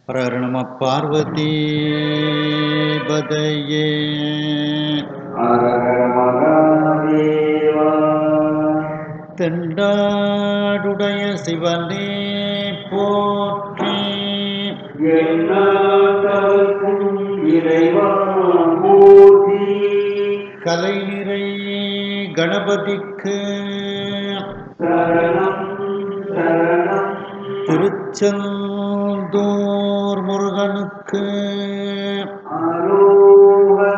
ஹர ஹர நம பார்வதி பதையே ஹர ஹர மகாதேவா. தெண்டாடுடைய சிவனே போற்றி, எந்நாட்டவர்க்கும் இறைவா போற்றி. கலை நிறை கணபதிக்கு சரணம் சரணம். திருச்செந்தூர் முருகனுக்கு அரோகரா.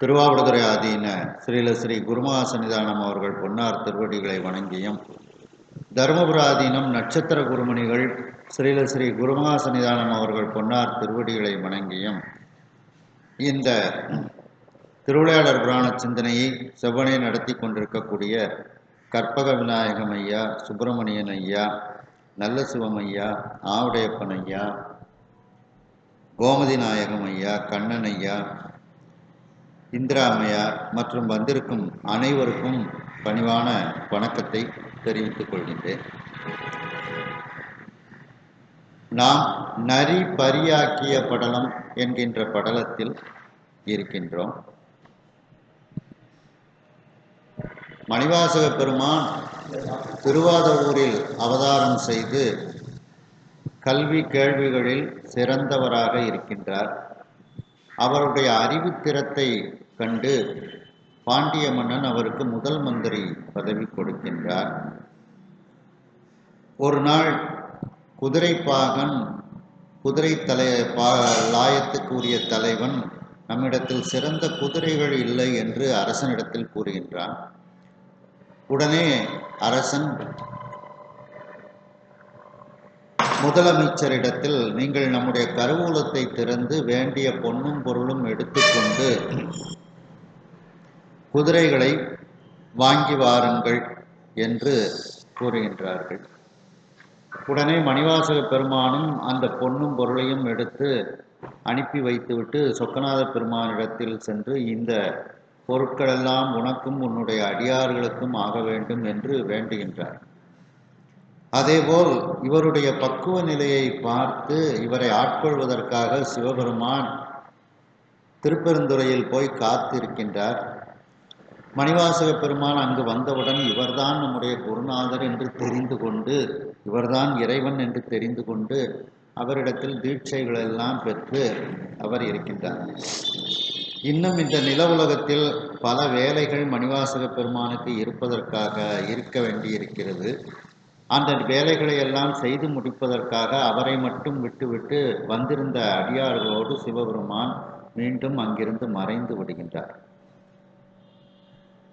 திருவாவடுதுறை ஆதீன ஸ்ரீல ஸ்ரீ குருமகா சன்னிதானம் அவர்கள் பொன்னார் திருவடிகளை வணங்கியும், தருமபுர ஆதீனம் நட்சத்திர குருமணிகள் ஸ்ரீல ஸ்ரீ குருமகா சன்னிதானம் அவர்கள் பொன்னார் திருவடிகளை வணங்கியும், இந்த திருவிளையாடல் புராண சிந்தனையை செவ்வனே நடத்தி கொண்டிருக்கக்கூடிய கற்பக விநாயகம் ஐயா, சுப்பிரமணியன் ஐயா, நல்ல சிவம் ஐயா, ஆவுடையப்பன் ஐயா, கோமதி நாயகம் ஐயா, கண்ணன் ஐயா, இந்திரா அம்மையார் மற்றும் வந்திருக்கும் அனைவருக்கும் பணிவான வணக்கத்தை தெரிவித்துக் கொள்கின்றேன். நாம் நரி பரியாக்கிய படலம் என்கின்ற படலத்தில் இருக்கின்றோம். மணிவாசக பெருமான் திருவாதவூரில் அவதாரம் செய்து கல்வி கேள்விகளில் சிறந்தவராக இருக்கின்றார். அவருடைய அறிவுத்திறத்தை கண்டு பாண்டிய மன்னன் அவருக்கு முதல் மந்திரி பதவி கொடுக்கின்றார். ஒரு நாள் குதிரைப்பாகன், குதிரை லாயத்துக்கு உரிய தலைவன் நம்மிடத்தில் சிறந்த குதிரைகள் இல்லை என்று அரசனிடத்தில் கூறுகின்றான். உடனே அரசன் முதலமைச்சரிடத்தில், நீங்கள் நம்முடைய கருவூலத்தை திறந்து வேண்டிய பொன்னும் பொருளும் எடுத்துக்கொண்டு குதிரைகளை வாங்கி வாருங்கள் என்று கூறுகின்றார்கள். உடனே மணிவாசக பெருமானும் அந்த பொன்னும் பொருளையும் எடுத்து அனுப்பி வைத்துவிட்டு சொக்கநாத பெருமானிடத்தில் சென்று, இந்த பொருட்களெல்லாம் உனக்கும் உன்னுடைய அடியார்களுக்கும் ஆக வேண்டும் என்று வேண்டுகின்றார். அதேபோல் இவருடைய பக்குவ நிலையை பார்த்து இவரை ஆட்கொள்வதற்காக சிவபெருமான் திருப்பெருந்துறையில் போய் காத்திருக்கின்றார். மணிவாசக பெருமான் அங்கு வந்தவுடன் இவர்தான் நம்முடைய குருநாதர் என்று தெரிந்து கொண்டு, இவர்தான் இறைவன் என்று தெரிந்து கொண்டு அவரிடத்தில் தீட்சைகளெல்லாம் பெற்று அவர் இருக்கின்றார். இன்னும் இந்த நில உலகத்தில் பல வேலைகள் மணிவாசக பெருமானுக்கு இருக்க வேண்டியிருக்கிறது. அந்த வேலைகளை எல்லாம் செய்து முடிப்பதற்காக அவரை மட்டும் விட்டுவிட்டு வந்திருந்த அடியார்களோடு சிவபெருமான் மீண்டும் அங்கிருந்து மறைந்து விடுகின்றார்.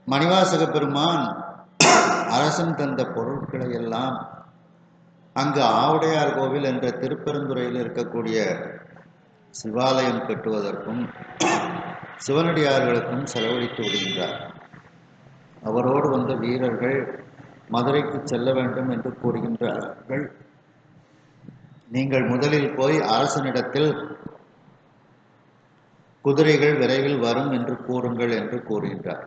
மணிவாசக பெருமான் அரசன் தந்த பொருட்களை எல்லாம் அங்கு ஆவுடையார் கோவில் என்ற திருப்பெருந்துறையில் இருக்கக்கூடிய சிவாலயம் கட்டுவதற்கும் சிவனடியார்களுக்கும் செலவழித்து விடுகின்றார். அவரோடு வந்த வீரர்கள் மதுரைக்கு செல்ல வேண்டும் என்று கூறுகின்றார்கள். நீங்கள் முதலில் போய் அரசனிடத்தில் குதிரைகள் விரைவில் வரும் என்று கூறுங்கள் என்று கூறுகின்றார்.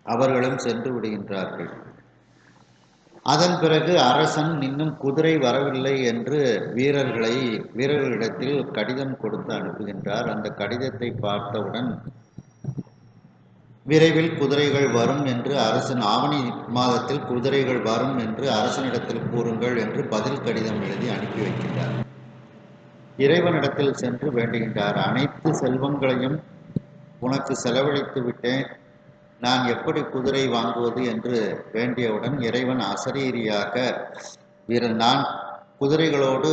அவர்களும் சென்று விடுகின்றார்கள். அதன் பிறகு அரசன் இன்னும் குதிரை வரவில்லை என்று வீரர்களிடத்தில் கடிதம் கொடுத்து அனுப்புகின்றார். அந்த கடிதத்தை பார்த்தவுடன், விரைவில் குதிரைகள் வரும் என்று அரசன், ஆவணி மாதத்தில் குதிரைகள் வரும் என்று அரசனிடத்தில் கூறுங்கள் என்று பதில் கடிதம் எழுதி அனுப்பி வைக்கின்றார். இறைவனிடத்தில் சென்று வேண்டுகின்றார். அனைத்து செல்வங்களையும் உனக்கு செலவழித்து விட்டேன், நான் எப்படி குதிரை வாங்குவது என்று வேண்டியவுடன் இறைவன் அசரீரியாக, நான் குதிரைகளோடு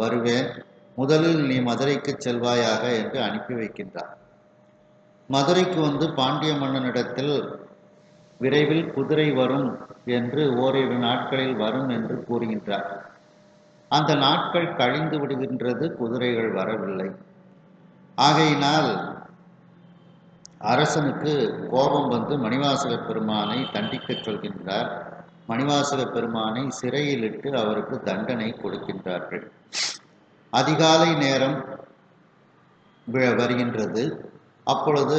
வருவேன், முதலில் நீ மதுரைக்கு செல்வாயாக என்று அனுப்பி வைக்கின்றார். மதுரைக்கு வந்து பாண்டிய மன்னனிடத்தில் விரைவில் குதிரை வரும் என்று ஓரிரு நாட்களில் வரும் என்று கூறுகின்றார். அந்த நாட்கள் கழிந்து விடுகின்றது, குதிரைகள் வரவில்லை. ஆகையினால் அரசனுக்கு கோபம் வந்து மணிவாசக பெருமானை தண்டிக்க சொல்கின்றார். மணிவாசக பெருமானை சிறையிலிட்டு அவருக்கு தண்டனை கொடுக்கின்றார்கள். அதிகாலை நேரம் வருகின்றது. அப்பொழுது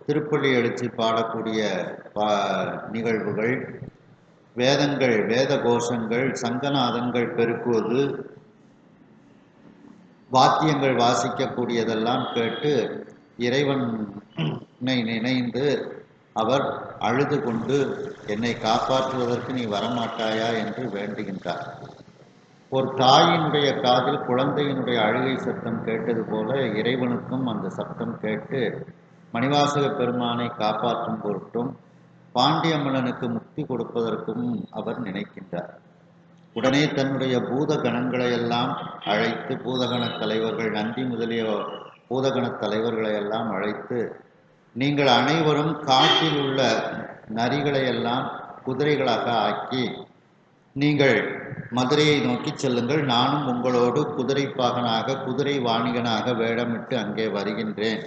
திருப்பள்ளி எழுச்சி பாடக்கூடிய நிகழ்வுகள், வேத கோஷங்கள், சங்கநாதங்கள் பெருக்குவது, வாத்தியங்கள் வாசிக்கக்கூடியதெல்லாம் கேட்டு இறைவனை நினைந்து அவர் அழுது கொண்டு என்னை காப்பாற்றுவதற்கு நீ வரமாட்டாயா என்று வேண்டுகின்றார். ஒரு தாயினுடைய காதில் குழந்தையினுடைய அழுகை சத்தம் கேட்டது போல இறைவனுக்கும் அந்த சத்தம் கேட்டு மணிவாசக பெருமானை காப்பாற்றும் பொருட்டும் பாண்டியம்மலனுக்கு முக்தி கொடுப்பதற்கும் அவர் நினைக்கின்றார். உடனே தன்னுடைய பூத கணங்களையெல்லாம் அழைத்து, பூதகண தலைவர்கள் நந்தி முதலிய பூதகண தலைவர்களை எல்லாம் அழைத்து, நீங்கள் அனைவரும் காட்டில் உள்ள நரிகளையெல்லாம் குதிரைகளாக ஆக்கி நீங்கள் மதுரையை நோக்கி செல்லுங்கள், நானும் உங்களோடு குதிரைப்பாகனாக குதிரை வாணிகனாக வேடமிட்டு அங்கே வருகின்றேன்.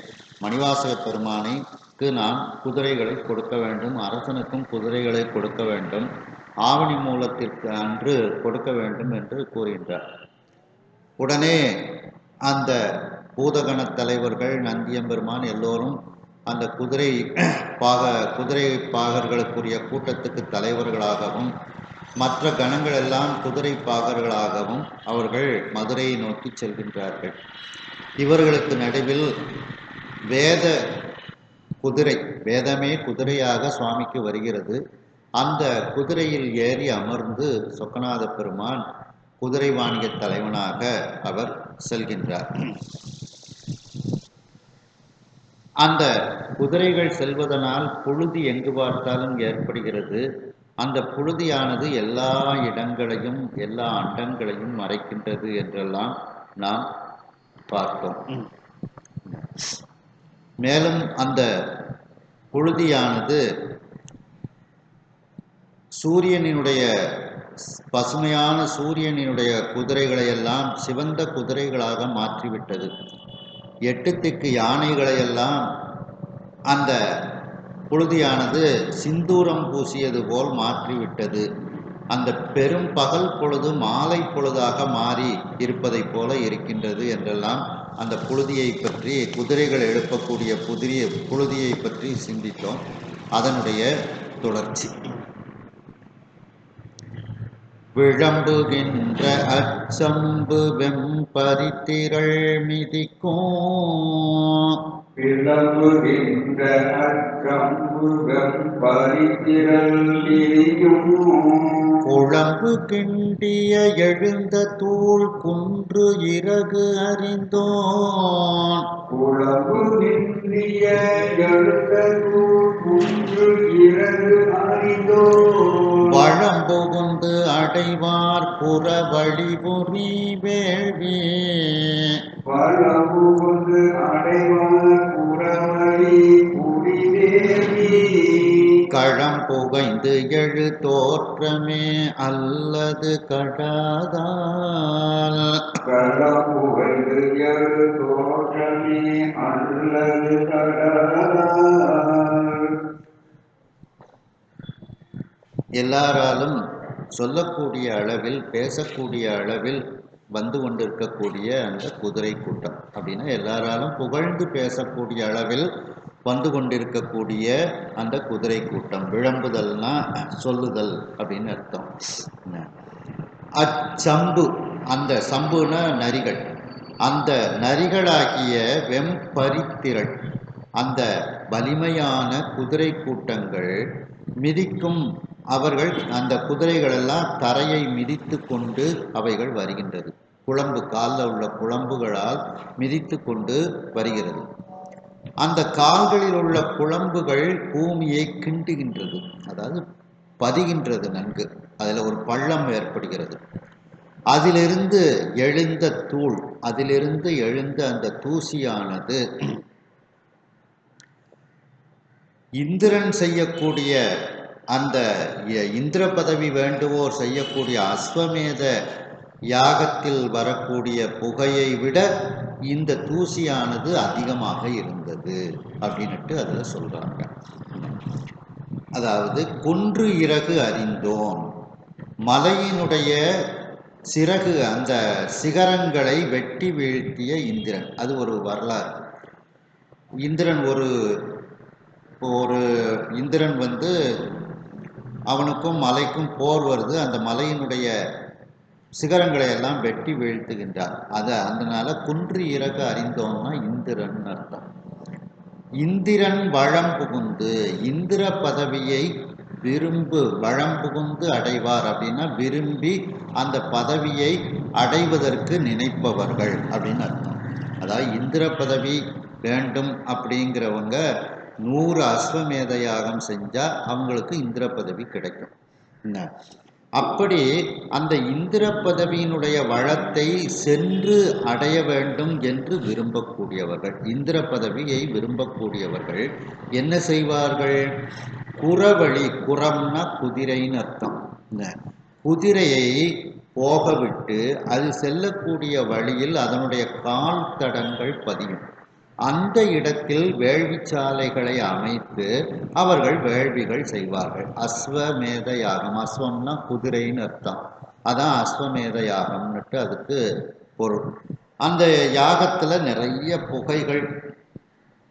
மணிவாசக பெருமானைக்கு நான் குதிரைகளை கொடுக்க வேண்டும், அரசனுக்கும் குதிரைகளை கொடுக்க வேண்டும், ஆவணி மூலத்திற்கு அன்று கொடுக்க வேண்டும் என்று கூறுகின்றார். உடனே அந்த பூதகண தலைவர்கள் நந்தியம்பெருமான் எல்லோரும் அந்த குதிரை பாகர்களுக்குரிய கூட்டத்துக்கு தலைவர்களாகவும் மற்ற கணங்கள் எல்லாம் குதிரை பாகர்களாகவும் அவர்கள் மதுரையை நோக்கி செல்கின்றார்கள். இவர்களுக்கு நடுவில் வேத குதிரை, வேதமே குதிரையாக சுவாமிக்கு வருகிறது. அந்த குதிரையில் ஏறி அமர்ந்து சொக்கநாத பெருமான் குதிரை வாணிக தலைவனாக அவர் செல்கின்றார். அந்த குதிரைகள் செல்வதனால் புழுதி எங்கு பார்த்தாலும் ஏற்படுகிறது. அந்த புழுதியானது எல்லா இடங்களையும் எல்லா அண்டங்களையும் மறைக்கின்றது என்றெல்லாம் நாம் பார்த்தோம். மேலும் அந்த புழுதியானது சூரியனினுடைய பசுமையான சூரியனினுடைய குதிரைகளை எல்லாம் சிவந்த குதிரைகளாக மாற்றிவிட்டது. 8 திக்கு யானைகளையெல்லாம் அந்த புழுதியானது சிந்தூரம் பூசியது போல் மாற்றிவிட்டது. அந்த பெரும் பகல் பொழுது மாலை பொழுதாக மாறி இருப்பதை போல இருக்கின்றது என்றெல்லாம் அந்த புழுதியை பற்றி, குதிரைகள் எழுப்பக்கூடிய புழுதியை பற்றி சிந்தித்தோம். அதனுடைய தொடர்ச்சி விளம்புகின்ற அச்சம்பு வெம்பரித்திரள் மிதிக்கும், விளம்புகின்ற அச்சம்பு வெம்பரித்திரள் மிதிக்கும், குழம்பு கிண்டிய எழுந்த தூள் குன்று இறகு அறிந்தோன், குழம்பு கிண்டிய எழுந்த தூள் குன்று இறகு அறிந்தோன், வளம்புகுந்து அடைவார் புற வழிபுரி வேள்வி, வளம்புகுந்து அடைவார் புறவழி புரி வேள்வி, களம் புகைந்து எழு தோற்றமே அல்லது கடாதால், களம் புகைந்து எழு தோற்றமே அல்லது கடாதால், எல்லாராலும் சொல்லக்கூடிய அளவில் பேசக்கூடிய அளவில் வந்து கொண்டிருக்கக்கூடிய அந்த குதிரை கூட்டம் அப்படின்னா எல்லாராலும் புகழ்ந்து பேசக்கூடிய அளவில் வந்து கொண்டிருக்கக்கூடிய அந்த குதிரை கூட்டம். விளம்புதல்னா சொல்லுதல் அப்படின்னு அர்த்தம். அச்சம்பு, அந்த சம்புனா நரிகள், அந்த நரிகளாகிய வெம்பரித்திரள் அந்த வலிமையான குதிரை கூட்டங்கள் மிதிக்கும், அவர்கள் அந்த குதிரைகளெல்லாம் தரையை மிதித்து கொண்டு அவைகள் வருகின்றது. குழம்பு, காலில் உள்ள குழம்புகளால் மிதித்து கொண்டு வருகிறது. அந்த கால்களில் உள்ள குழம்புகள் பூமியை கிண்டுகின்றது, அதாவது பதிகின்றது நன்கு. அதில் ஒரு பள்ளம் ஏற்படுகிறது. அதிலிருந்து எழுந்த தூள், அதிலிருந்து எழுந்த அந்த தூசியானது இந்திரன் செய்யக்கூடிய அந்த இந்திர பதவி வேண்டுவோர் செய்யக்கூடிய அஸ்வமேத யாகத்தில் வரக்கூடிய புகையை விட இந்த தூசியானது அதிகமாக இருந்தது அப்படின்னுட்டு அதில் சொல்றாங்க. அதாவது குன்று இறகு அறிந்தோன், மலையினுடைய சிறகு, அந்த சிகரங்களை வெட்டி வீழ்த்திய இந்திரன். அது ஒரு வரலாறு. இந்திரன் ஒரு இந்திரன் வந்து அவனுக்கும் மலைக்கும் போர் வருது. அந்த மலையினுடைய சிகரங்களை எல்லாம் வெட்டி வீழ்த்துகின்றார். அதனால குன்று இறக்க அறிந்தோம்னா இந்திரன் அர்த்தம். இந்திரன் வளம் புகுந்து, இந்திர பதவியை வளம் புகுந்து அடைவார் அப்படின்னா விரும்பி அந்த பதவியை அடைவதற்கு நினைப்பவர்கள் அப்படின்னு அர்த்தம். அதாவது இந்திர பதவி வேண்டும் அப்படிங்கிறவங்க 100 அஸ்வமேத யாகம் செஞ்சா அவங்களுக்கு இந்திர பதவி கிடைக்கும். என்ன அப்படி அந்த இந்திர பதவியினுடைய வளத்தை சென்று அடைய வேண்டும் என்று விரும்பக்கூடியவர்கள், இந்திர பதவியை விரும்பக்கூடியவர்கள் என்ன செய்வார்கள்? குறவழி, குறம்னா குதிரைன்னு அர்த்தம். குதிரையை போக விட்டு அது செல்லக்கூடிய வழியில் அதனுடைய கால் தடங்கள் பதியும். அந்த இடத்தில் வேள்விச்சாலைகளை அமைத்து அவர்கள் வேள்விகள் செய்வார்கள். அஸ்வமேத யாகம், அஸ்வம்னா குதிரைன்னு அர்த்தம், அதான் அஸ்வமேத யாகம்னுட்டு அதுக்கு பொருள். அந்த யாகத்துல நிறைய புகைகள்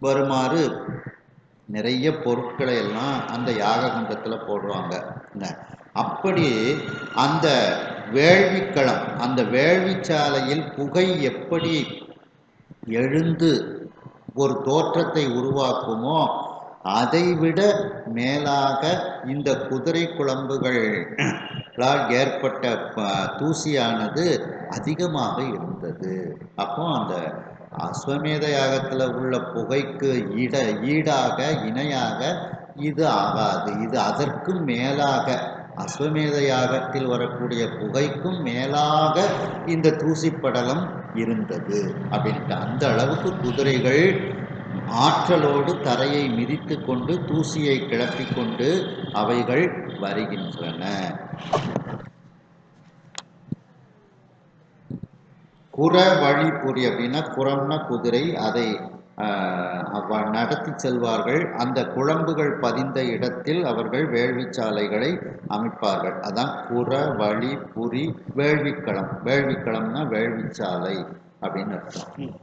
வருமாறு நிறைய பொருட்களை எல்லாம் அந்த யாக குண்டத்துல போடுவாங்க. அப்படி அந்த வேள்விக்களம், அந்த வேள்விச்சாலையில் புகை எப்படி எழுந்து ஒரு தோற்றத்தை உருவாக்குமோ அதைவிட மேலாக இந்த குதிரை குழம்புகளால் ஏற்பட்ட தூசியானது அதிகமாக இருந்தது. அப்போ அந்த அஸ்வமேத யாகத்தில் உள்ள புகைக்கு ஈடாக இணையாக இது ஆகாது. இது அதற்கும் மேலாக, அஸ்வமேத யாகத்தில் வரக்கூடிய புகைக்கும் மேலாக இந்த தூசி படலம் இருந்தது அப்படின்ட்டு. அந்த அளவுக்கு குதிரைகள் ஆற்றலோடு தரையை மிதித்து கொண்டு தூசியை கிளப்பிக் கொண்டு அவைகள் வருகின்றன. குற வழிபுரி அப்படின்னா குரம்னா குதிரை, அதை நடத்தி செல்வார்கள். அந்த குழம்புகள் பதிந்த இடத்தில் அவர்கள் வேள்விச்சாலைகளை அமைப்பார்கள். அதான் குற வழி புரி வேள்விக்களம். வேள்விக்களம்னா வேள்விச்சாலை அப்படின்னு அர்த்தம்.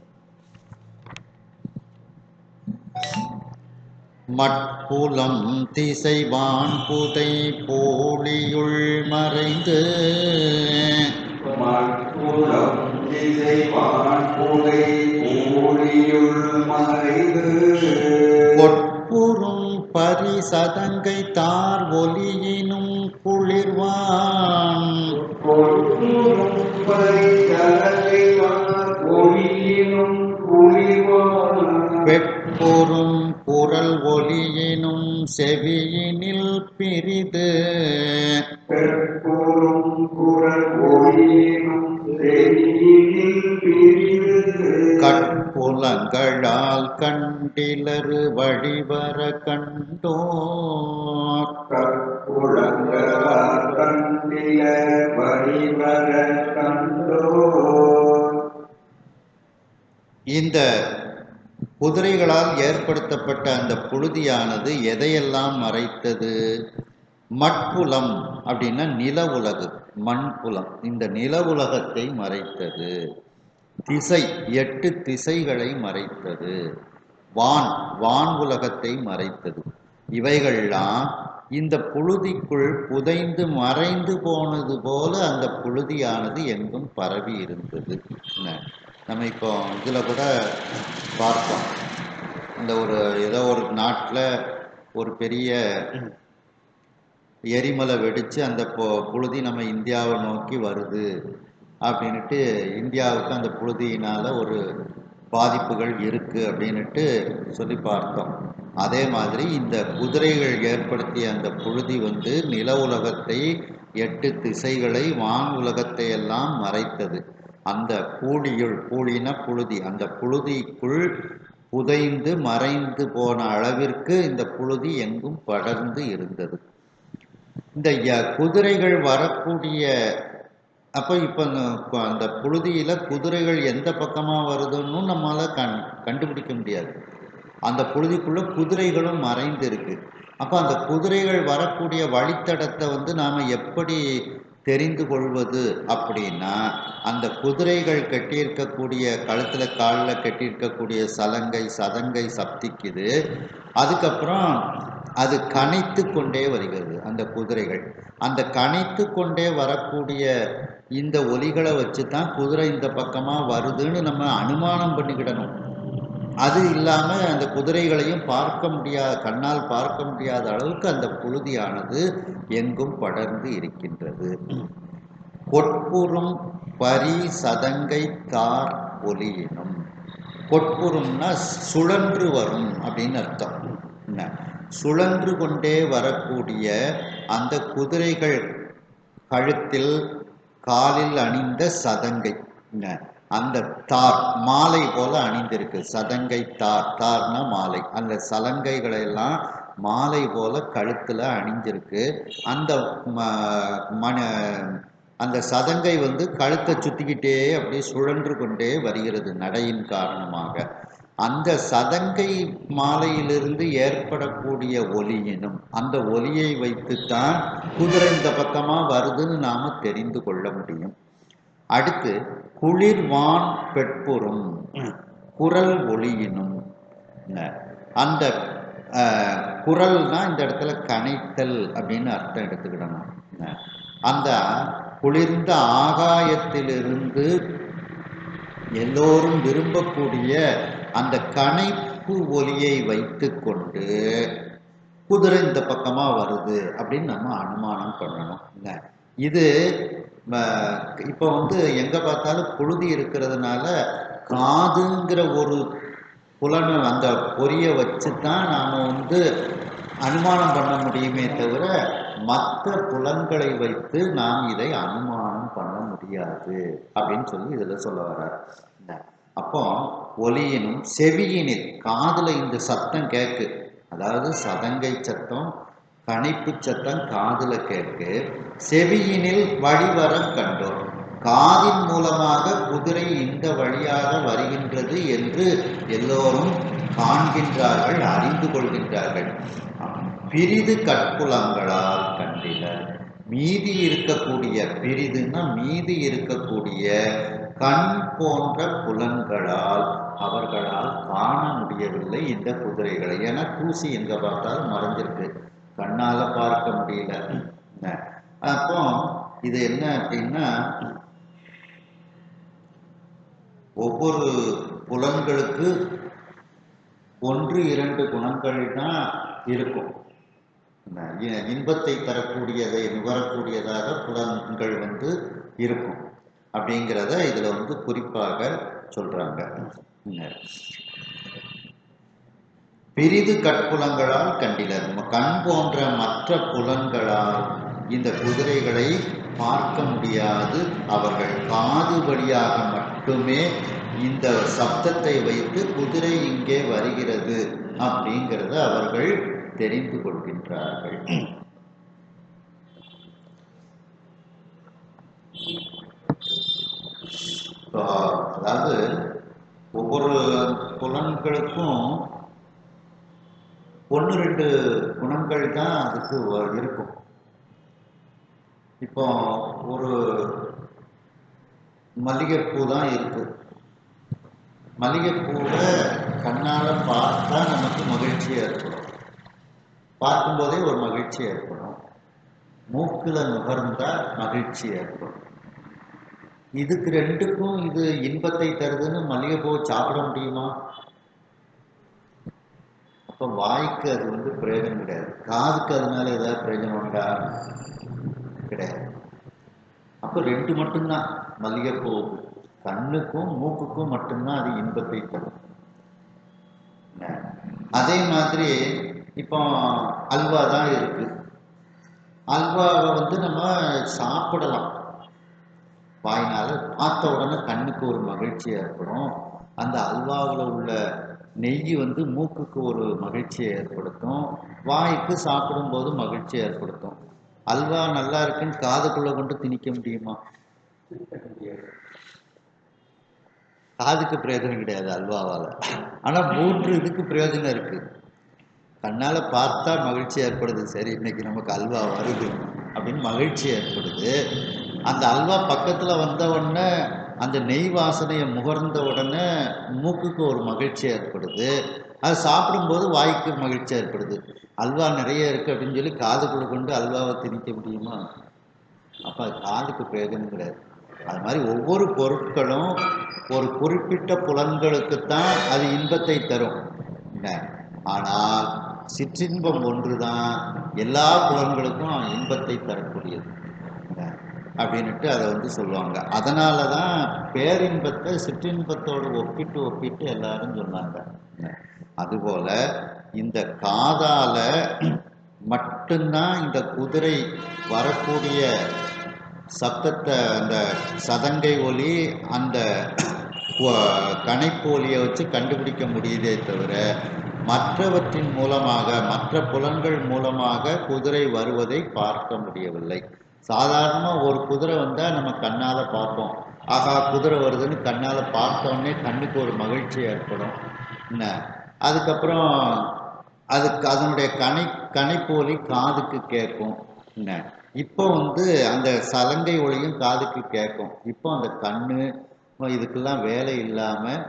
மட்புலம் திசைவான் புதை போலியுள் மறைந்து, மட்புலம் திசைவான் புதை போலியுள் மறைந்து, பொற்புறும் பரிசதங்கை தார் ஒலியினும் குளிர்வான், பொற்புறும் பரிசதங்கை தார் ஒலியினும் குளிர்வான், பெற்பொரும் குரல் ஒலியினும் செவியினில் பிரிது, பெற்பொரும் குரல் ஒலியினும் செவியினில் பிரிது, கட்புலங்களால் கண்டிலரு வழிவர கண்டோர், கட்புலங்களால் கண்டிலர் வழிவர கண்டோர். இந்த குதிரைகளால் ஏற்படுத்தப்பட்ட அந்த புழுதியானது எதையெல்லாம் மறைத்தது? மட்புலம் அப்படின்னா நில உலகு, மண்புலம், இந்த நில உலகத்தை மறைத்தது. திசை, 8 திசைகளை மறைத்தது. வான் உலகத்தை மறைத்தது. இவைகள்லாம் இந்த புழுதிக்குள் புதைந்து மறைந்து போனது போல அந்த புழுதியானது எங்கும் பரவி இருந்தது. நம்ம இப்போ இதில் கூட பார்த்தோம், இந்த ஏதோ ஒரு நாட்டில் ஒரு பெரிய எரிமலை வெடித்து அந்த புழுதி நம்ம இந்தியாவை நோக்கி வருது அப்படின்ட்டு, இந்தியாவுக்கு அந்த புழுதியினால் ஒரு பாதிப்புகள் இருக்குது அப்படின்ட்டு சொல்லி பார்த்தோம். அதே மாதிரி இந்த குதிரைகள் ஏற்படுத்திய அந்த புழுதி நில உலகத்தை, 8 திசைகளை, வான் உலகத்தை எல்லாம் மறைத்தது. அந்த பூழினா புழுதி, அந்த புழுதிக்குள் புதைந்து மறைந்து போன அளவிற்கு இந்த புழுதி எங்கும் படர்ந்து இருந்தது. இந்த குதிரைகள் வரக்கூடிய அப்போ இப்போ அந்த புழுதியில குதிரைகள் எந்த பக்கமா வருதுன்னு நம்மளால கண்டுபிடிக்க முடியாது. அந்த புழுதிக்குள்ள குதிரைகளும் மறைந்து இருக்கு. அப்போ அந்த குதிரைகள் வரக்கூடிய வழித்தடத்தை நாம எப்படி தெரிந்து கொள்வது அப்படின்னா, அந்த குதிரைகள் கட்டியிருக்கக்கூடிய கழுத்துல காலில் கட்டியிருக்கக்கூடிய சதங்கை சப்திக்குது. அதுக்கப்புறம் அது கனைத்து கொண்டே வருகிறது அந்த குதிரைகள். அந்த கனைத்து கொண்டே வரக்கூடிய இந்த ஒலிகளை வச்சு தான் குதிரை இந்த பக்கமாக வருதுன்னு நம்ம அனுமானம் பண்ணிக்கிடணும். அது இல்லாமல் அந்த குதிரைகளையும் பார்க்க முடியாத, கண்ணால் பார்க்க முடியாத அளவுக்கு அந்த புழுதியானது எங்கும் படர்ந்து இருக்கின்றது. கொட்புறும் பரி சதங்கை தார் ஒலியினும். கொட்புறும்னா சுழன்று வரும் அப்படின்னு அர்த்தம். என்ன, சுழன்று கொண்டே வரக்கூடிய அந்த குதிரைகள் கழுத்தில் காலில் அணிந்த சதங்கை, அந்த தார் மாலை போல அணிந்திருக்கு. சதங்கை தார், தார்னா மாலை. அந்த சலங்கைகளை எல்லாம் மாலை போல கழுத்துல அணிஞ்சிருக்கு. அந்த அந்த சதங்கை வந்து கழுத்தை சுத்திக்கிட்டே அப்படியே சுழன்று கொண்டே வருகிறது நடையின் காரணமாக. அந்த சதங்கை மாலையிலிருந்து ஏற்படக்கூடிய ஒலியினும், அந்த ஒலியை வைத்துத்தான் குதிரை இந்த பக்கமா வருதுன்னு நாம தெரிந்து கொள்ள முடியும். அடுத்து குளிர்வான் பெட்புறும் குரல் ஒலியினும். அந்த குரல்னா இந்த இடத்துல கனைத்தல் அப்படின்னு அர்த்தம் எடுத்துக்கிடணும். அந்த குளிர்ந்த ஆகாயத்திலிருந்து எல்லோரும் விரும்பக்கூடிய அந்த கனைப்பு ஒலியை வைத்து கொண்டு குதிரை இந்த பக்கமா வருது அப்படின்னு நம்ம அனுமானம் பண்ணணும். இது இப்போ வந்து எங்க பார்த்தாலும் புழுதி இருக்கிறதுனால காதுங்கிற ஒரு புலனை, அந்த பொறியை வச்சு தான் நாம் வந்து அனுமானம் பண்ண முடியுமே தவிர மற்ற புலன்களை வைத்து நாம் இதை அனுமானம் பண்ண முடியாது அப்படின்னு சொல்லி இதில் சொல்ல வர்றார். அப்போ ஒலியினும் செவியினில், காதில் இந்த சத்தம் கேட்கு, அதாவது சதங்கை சத்தம் கணிப்பு சத்தம் காதில் கேட்கு. செவியினில் வழிவர கண்டோம், காதின் மூலமாக குதிரை இந்த வழியாக வருகின்றது என்று எல்லோரும் காண்கின்றார்கள், அறிந்து கொள்கின்றார்கள். பிரிது கட்புலங்களால் கண்டிலர். மீதி இருக்கக்கூடிய, பிரிதுன்னா மீதி இருக்கக்கூடிய கண் போன்ற புலன்களால் அவர்களால் காண முடியவில்லை இந்த குதிரைகளை. ஏன்னா தூசி எங்க பார்த்தாலும் மறைஞ்சிருக்கு, கண்ணால பார்க்க முடியல. அப்போ இது என்ன அப்படின்னா, ஒவ்வொரு புலன்களுக்கு 1-2 குணங்கள் தான் இருக்கும். இன்பத்தை தரக்கூடியதை நுகரக்கூடியதாக புலன்கள் வந்து இருக்கும் அப்படிங்கிறத இதுல வந்து குறிப்பாக சொல்றாங்க. பிரிது கட்புலங்களால் கண்டிலர். கண் போன்ற மற்ற புலன்களால் இந்த குதிரைகளை பார்க்க முடியாது. அவர்கள் காது வழியாக மட்டுமே இந்த சப்தத்தை வைத்து குதிரை இங்கே வருகிறது அப்படிங்கிறத அவர்கள் தெரிந்து கொள்கின்றார்கள். அதாவது ஒவ்வொரு புலன்களுக்கும் 1-2 குணங்கள் தான் அதுக்கு இருக்கும். இப்போ ஒரு மல்லிகைப்பூ தான் இருக்கு. மல்லிகைப்பூவை கண்ணால பார்த்தா நமக்கு மகிழ்ச்சி ஏற்படும், பார்க்கும்போதே ஒரு மகிழ்ச்சி ஏற்படும். மூக்கில் நுகர்ந்தா மகிழ்ச்சி ஏற்படும். இதுக்கு ரெண்டுக்கும் இது இன்பத்தை தருதுன்னு மல்லிகைப்பூ சாப்பிட முடியுமா? அப்போ வாய்க்கு அது வந்து பிரயோஜனம் கிடையாது. காதுக்கு அதனால ஏதாவது பிரயோஜனம் உண்டா? கிடையாது. அப்போ 2 மட்டும்தான் மல்லிகைப்பூ, கண்ணுக்கும் மூக்குக்கும் மட்டும்தான் அது இன்பத்தை தரும். அதே மாதிரி இப்போ அல்வா தான் இருக்கு. அல்வாவை வந்து நம்ம சாப்பிடலாம், வாயினால பார்த்த உடனே கண்ணுக்கு ஒரு மகிழ்ச்சி ஏற்படும். அந்த அல்வாவில் உள்ள நெய் வந்து மூக்குக்கு ஒரு மகிழ்ச்சியை ஏற்படுத்தும், வாய்க்கு சாப்பிடும்போது மகிழ்ச்சி ஏற்படுத்தும். அல்வா நல்லா இருக்குன்னு காதுக்குள்ள கொண்டு திணிக்க முடியுமா? காதுக்கு பிரயோஜனம் கிடையாது அல்வாவால். ஆனால் 3 இதுக்கு பிரயோஜனம் இருக்கு. கண்ணால் பார்த்தா மகிழ்ச்சி ஏற்படுது, சரி இன்னைக்கு நமக்கு அல்வா வருது அப்படின்னு மகிழ்ச்சி ஏற்படுது. அந்த அல்வா பக்கத்தில் வந்த உடனே அந்த நெய் வாசனையை முகர்ந்த உடனே மூக்குக்கு ஒரு மகிழ்ச்சி ஏற்படுது. அது சாப்பிடும்போது வாய்க்கு மகிழ்ச்சி ஏற்படுது. அல்வா நிறைய இருக்குது அப்படின்னு சொல்லி காதுக்குள்ள கொண்டு அல்வாவை திணிக்க முடியுமா? அப்போ அது காதுக்கு பிரயோஜனம் கிடையாது. அது மாதிரி ஒவ்வொரு பொருட்களும் ஒரு குறிப்பிட்ட புலன்களுக்குத்தான் அது இன்பத்தை தரும். ஆனால் சிற்றின்பம் ஒன்று தான் எல்லா புலன்களுக்கும் இன்பத்தை தரக்கூடியது அப்படின்ட்டு அதை சொல்லுவாங்க. அதனால தான் பேரின்பத்தை சிற்றின்பத்தோடு ஒப்பிட்டு எல்லாரும் சொன்னாங்க. அதுபோல இந்த காதால மட்டும்தான் இந்த குதிரை வரக்கூடிய சப்தத்தை, அந்த சதங்கை ஒலி, அந்த கணைப்பு ஒலியை வச்சு கண்டுபிடிக்க முடியுதே தவிர மற்றவற்றின் மூலமாக, மற்ற புலன்கள் மூலமாக குதிரை வருவதை பார்க்க முடியவில்லை. சாதாரணமாக ஒரு குதிரை வந்தால் நம்ம கண்ணால் பார்ப்போம். ஆகா குதிரை வருதுன்னு கண்ணால் பார்த்தோன்னே கண்ணுக்கு ஒரு மகிழ்ச்சி ஏற்படும். என்ன, அதுக்கப்புறம் அதனுடைய கணைப்பு ஒலி காதுக்கு கேட்கும். என்ன, இப்போ அந்த சலங்கை ஒலியும் காதுக்கு கேட்கும். இப்போ அந்த கண்ணு இதுக்கெல்லாம் வேலை இல்லாமல்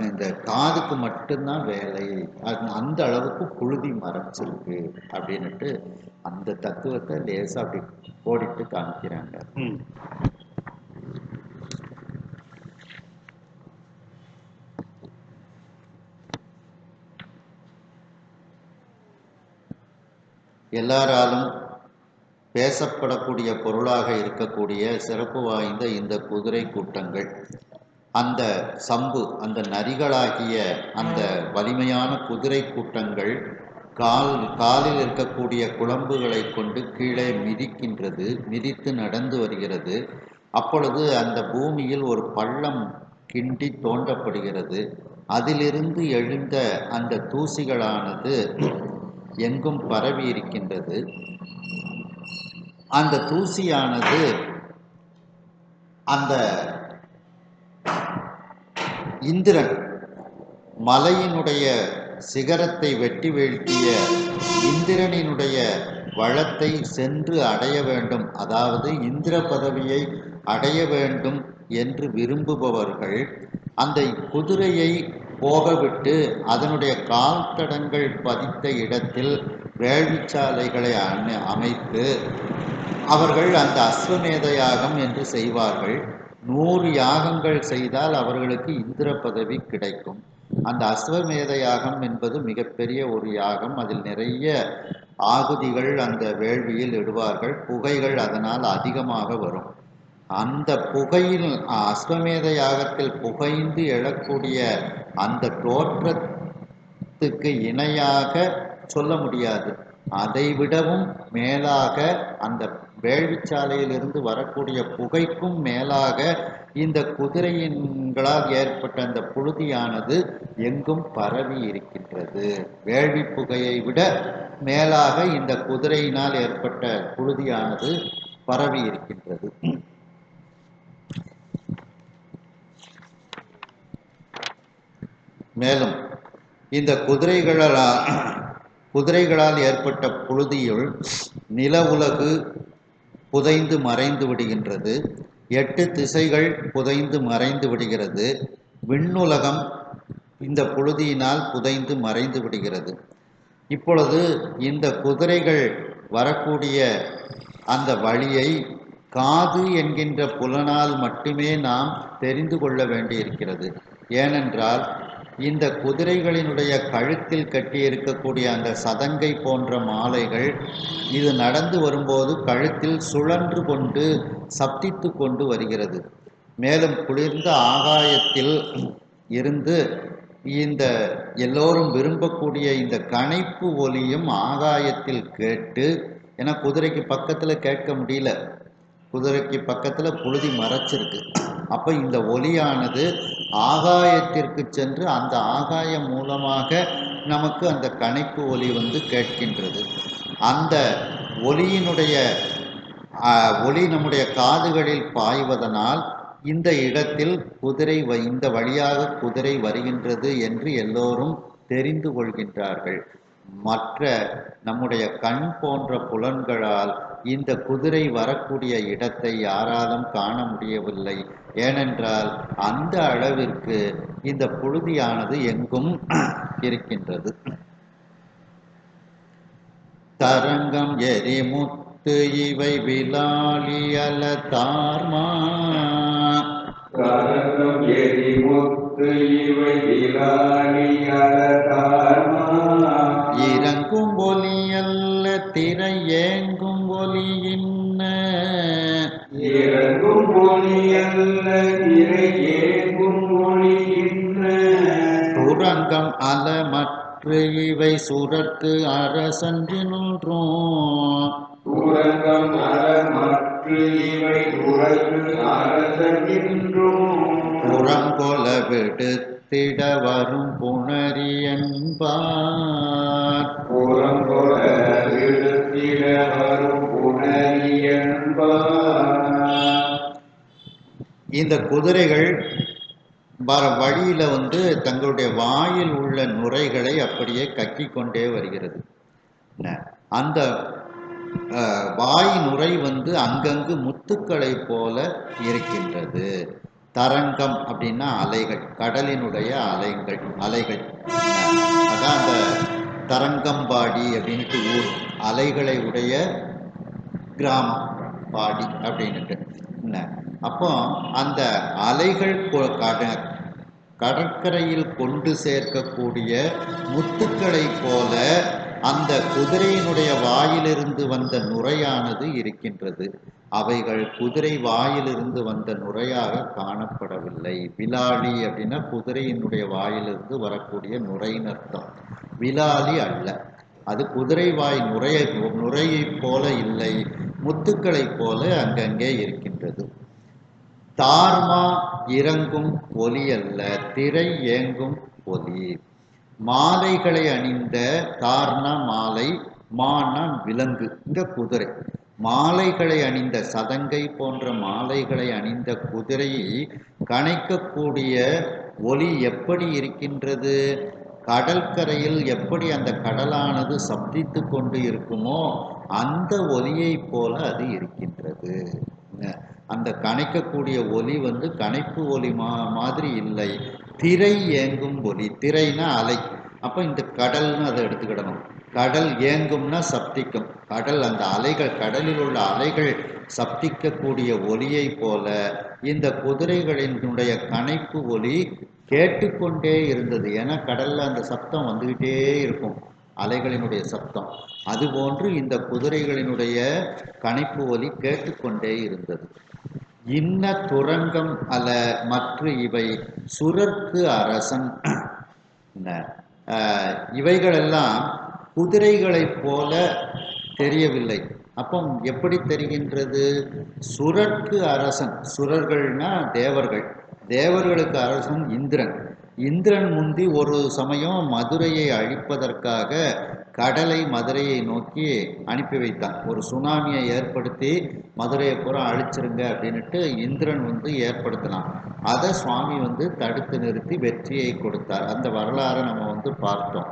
இந்த காதுக்கு மட்டும்தான் வேலை. அந்த அளவுக்கு புழுதி மறைச்சிருக்கு அப்படின்னுட்டு அந்த தத்துவத்தை லேசா அப்படி போடிட்டு காமிக்கிறாங்க. எல்லாராலும் பேசப்படக்கூடிய பொருளாக இருக்கக்கூடிய சிறப்பு வாய்ந்த இந்த குதிரை கூட்டங்கள், அந்த சம்பு, அந்த நரிகளாகிய அந்த வலிமையான குதிரை கூட்டங்கள் காலில் இருக்கக்கூடிய குழம்புகளை கொண்டு கீழே மிதித்து நடந்து வருகிறது. அப்பொழுது அந்த பூமியில் ஒரு பள்ளம் கிண்டி தோண்டப்படுகிறது. அதிலிருந்து எழுந்த அந்த தூசிகளானது எங்கும் பரவி இருக்கின்றது. அந்த தூசியானது அந்த இந்திரன், மலையினுடைய சிகரத்தை வெட்டி வீழ்த்திய இந்திரனினுடைய வளத்தை சென்று அடைய வேண்டும், அதாவது இந்திர பதவியை அடைய வேண்டும் என்று விரும்புபவர்கள் அந்த குதிரையை போகவிட்டு அதனுடைய கால் தடங்கள் பதித்த இடத்தில் வேள்விச்சாலைகளை அமைத்து அவர்கள் அந்த அஸ்வமேத யாகம் என்று செய்வார்கள். 100 யாகங்கள் செய்தால் அவர்களுக்கு இந்திர பதவி கிடைக்கும். அந்த அஸ்வமேத யாகம் என்பது மிகப்பெரிய ஒரு யாகம். அதில் நிறைய ஆகுதிகள் அந்த வேள்வியில் இடுவார்கள். புகைகள் அதனால் அதிகமாக வரும். அந்த புகையில், அஸ்வமேத யாகத்தில் புகைந்து எழக்கூடிய அந்த தோற்றத்துக்கு இணையாக சொல்ல முடியாது. அதைவிடவும் மேலாக, அந்த வேள்விச்சாலையிலிருந்து வரக்கூடிய புகைக்கும் மேலாக இந்த குதிரையின்களால் ஏற்பட்ட அந்த புழுதியானது எங்கும் பரவி இருக்கின்றது. வேள்வி புகையை விட மேலாக இந்த குதிரையினால் ஏற்பட்ட புழுதியானது பரவி இருக்கின்றது. மேலும் இந்த குதிரைகளால் ஏற்பட்ட புழுதியுள் நில உலகு புதைந்து மறைந்து விடுகின்றது. 8 திசைகள் புதைந்து மறைந்து விடுகிறது. விண்ணுலகம் இந்த புழுதியினால் புதைந்து மறைந்து விடுகிறது. இப்பொழுது இந்த குதிரைகள் வரக்கூடிய அந்த வழியை காது என்கின்ற புலனால் மட்டுமே நாம் தெரிந்து கொள்ள வேண்டியிருக்கிறது. ஏனென்றால் இந்த குதிரைகளினுடைய கழுத்தில் கட்டி இருக்கக்கூடிய அந்த சதங்கை போன்ற மாலைகள் இது நடந்து வரும்போது கழுத்தில் சுழன்று கொண்டு சப்தித்து கொண்டு வருகிறது. மேலும் குளிர்ந்த ஆகாயத்தில் இருந்து இந்த எல்லோரும் விரும்பக்கூடிய இந்த கணைப்பு ஒலியும் ஆகாயத்தில் கேட்டு, ஏன்னா குதிரைக்கு பக்கத்தில் கேட்க முடியல, குதிரைக்கு பக்கத்தில் புழுதி மறைச்சிருக்கு. அப்போ இந்த ஒலியானது ஆகாயத்திற்கு சென்று அந்த ஆகாயம் மூலமாக நமக்கு அந்த கணைப்பு ஒலி கேட்கின்றது. அந்த ஒலியினுடைய ஒலி நம்முடைய காதுகளில் பாய்வதனால் இந்த இடத்தில் இந்த வழியாக குதிரை வருகின்றது என்று எல்லோரும் தெரிந்து கொள்கின்றார்கள். மற்ற நம்முடைய கண் போன்ற புலன்களால் இந்த குதிரை வரக்கூடிய இடத்தை யாராலும் காண முடியவில்லை. ஏனென்றால் அந்த அளவிற்கு இந்த புழுதியானது எங்கும் இருக்கின்றது. தரங்கம் எரிமுத்து இவை விலாலியல தார்மா தரங்கம் எரிமுத்து இவை விலாலியல தார்மா இறங்கும் ஒலியல்ல திரை ஏங்கும் ஒலியின்ன இறங்கும் ஒலியல்ல திரை ஏங்கும் ஒலியின்ன துரங்கம் அலமற்று இவை சுரற்கு அரசன்றினுன்றும் துரங்கம் அறமற்று இவை துறக்கு அரசன்றும் புறங்கொல விடுத்திட வரும் புணரி என்பார். புறங்கொல விடுத்திட வரும் புணரி என்பார். இந்த குதிரைகள் வழியில தங்களுடைய வாயில் உள்ள நுரைகளை அப்படியே கக்கி கொண்டே வருகிறது. அந்த வாய் நுரை அங்கங்கு முத்துக்களை போல இருக்கின்றது. தரங்கம் அப்படின்னா அலைகள், கடலினுடைய அலைகள். அதான் அந்த தரங்கம்பாடி அப்படின்ட்டு ஊர், அலைகளை உடைய கிராமம் பாடி அப்படின்ட்டு. அப்போ அந்த அலைகள் கடற்கரையில் கொண்டு சேர்க்கக்கூடிய முத்துக்களை போல அந்த குதிரையினுடைய வாயிலிருந்து வந்த நுரையானது இருக்கின்றது. அவைகள் குதிரை வாயிலிருந்து வந்த நுரையாக காணப்படவில்லை. விலாளி அப்படின்னா குதிரையினுடைய வாயிலிருந்து வரக்கூடிய நுரைன்னு அர்த்தம். விலாளி அல்ல, அது குதிரை வாய் நுரையை போல இல்லை, முத்துக்களை போல அங்கங்கே இருக்கின்றது. தார்மா இறங்கும் ஒலி அல்ல, திரை ஏங்கும் ஒலி. மாலைகளை அணிந்த, தார்னா மாலை, மானா விலங்கு, இங்க குதிரை. மாலைகளை அணிந்த, சதங்கை போன்ற மாலைகளை அணிந்த குதிரையை கணைக்கக்கூடிய ஒலி எப்படி இருக்கின்றது? கடற்கரையில் எப்படி அந்த கடலானது சப்தித்து கொண்டு இருக்குமோ அந்த ஒலியை போல அது இருக்கின்றது. அந்த கணைக்கக்கூடிய ஒலி கணைப்பு ஒலி மாதிரி இல்லை, திரை ஏங்கும் ஒலி. திரைனா அலை. அப்போ இந்த கடல்னு அதை எடுத்துக்கிடணும். கடல் ஏங்கும்னா சப்திக்கும். கடல், அந்த அலைகள், கடலில் உள்ள அலைகள் சப்திக்கக்கூடிய ஒலியை போல இந்த குதிரைகளினுடைய கணைப்பு ஒலி கேட்டுக்கொண்டே இருந்தது. ஏன்னா கடல்ல அந்த சப்தம் வந்துகிட்டே இருக்கும், அலைகளினுடைய சப்தம். அதுபோன்று இந்த குதிரைகளினுடைய கணைப்பு ஒலி கேட்டுக்கொண்டே இருந்தது. இன்ன துரங்கம் அல மற்ற இவை சுரர்க்கு அரசன். இவைகளெல்லாம் குதிரைகளைப் போல தெரியவில்லை. அப்போ எப்படி தெரிகின்றது? சுரர்க்கு அரசன், சுரர்கள்னா தேவர்கள், தேவர்களுக்கு அரசன் இந்திரன். இந்திரன் முந்தி ஒரு சமயம் மதுரையை அழிப்பதற்காக கடலை மதுரையை நோக்கி அனுப்பி வைத்தான். ஒரு சுனாமியை ஏற்படுத்தி மதுரையை பூரா அழிச்சிருங்க அப்படின்ட்டு இந்திரன் ஏற்படுத்தினான். அதை சுவாமி தடுத்து நிறுத்தி வெற்றியை கொடுத்தார். அந்த வரலாறை நம்ம பார்த்தோம்.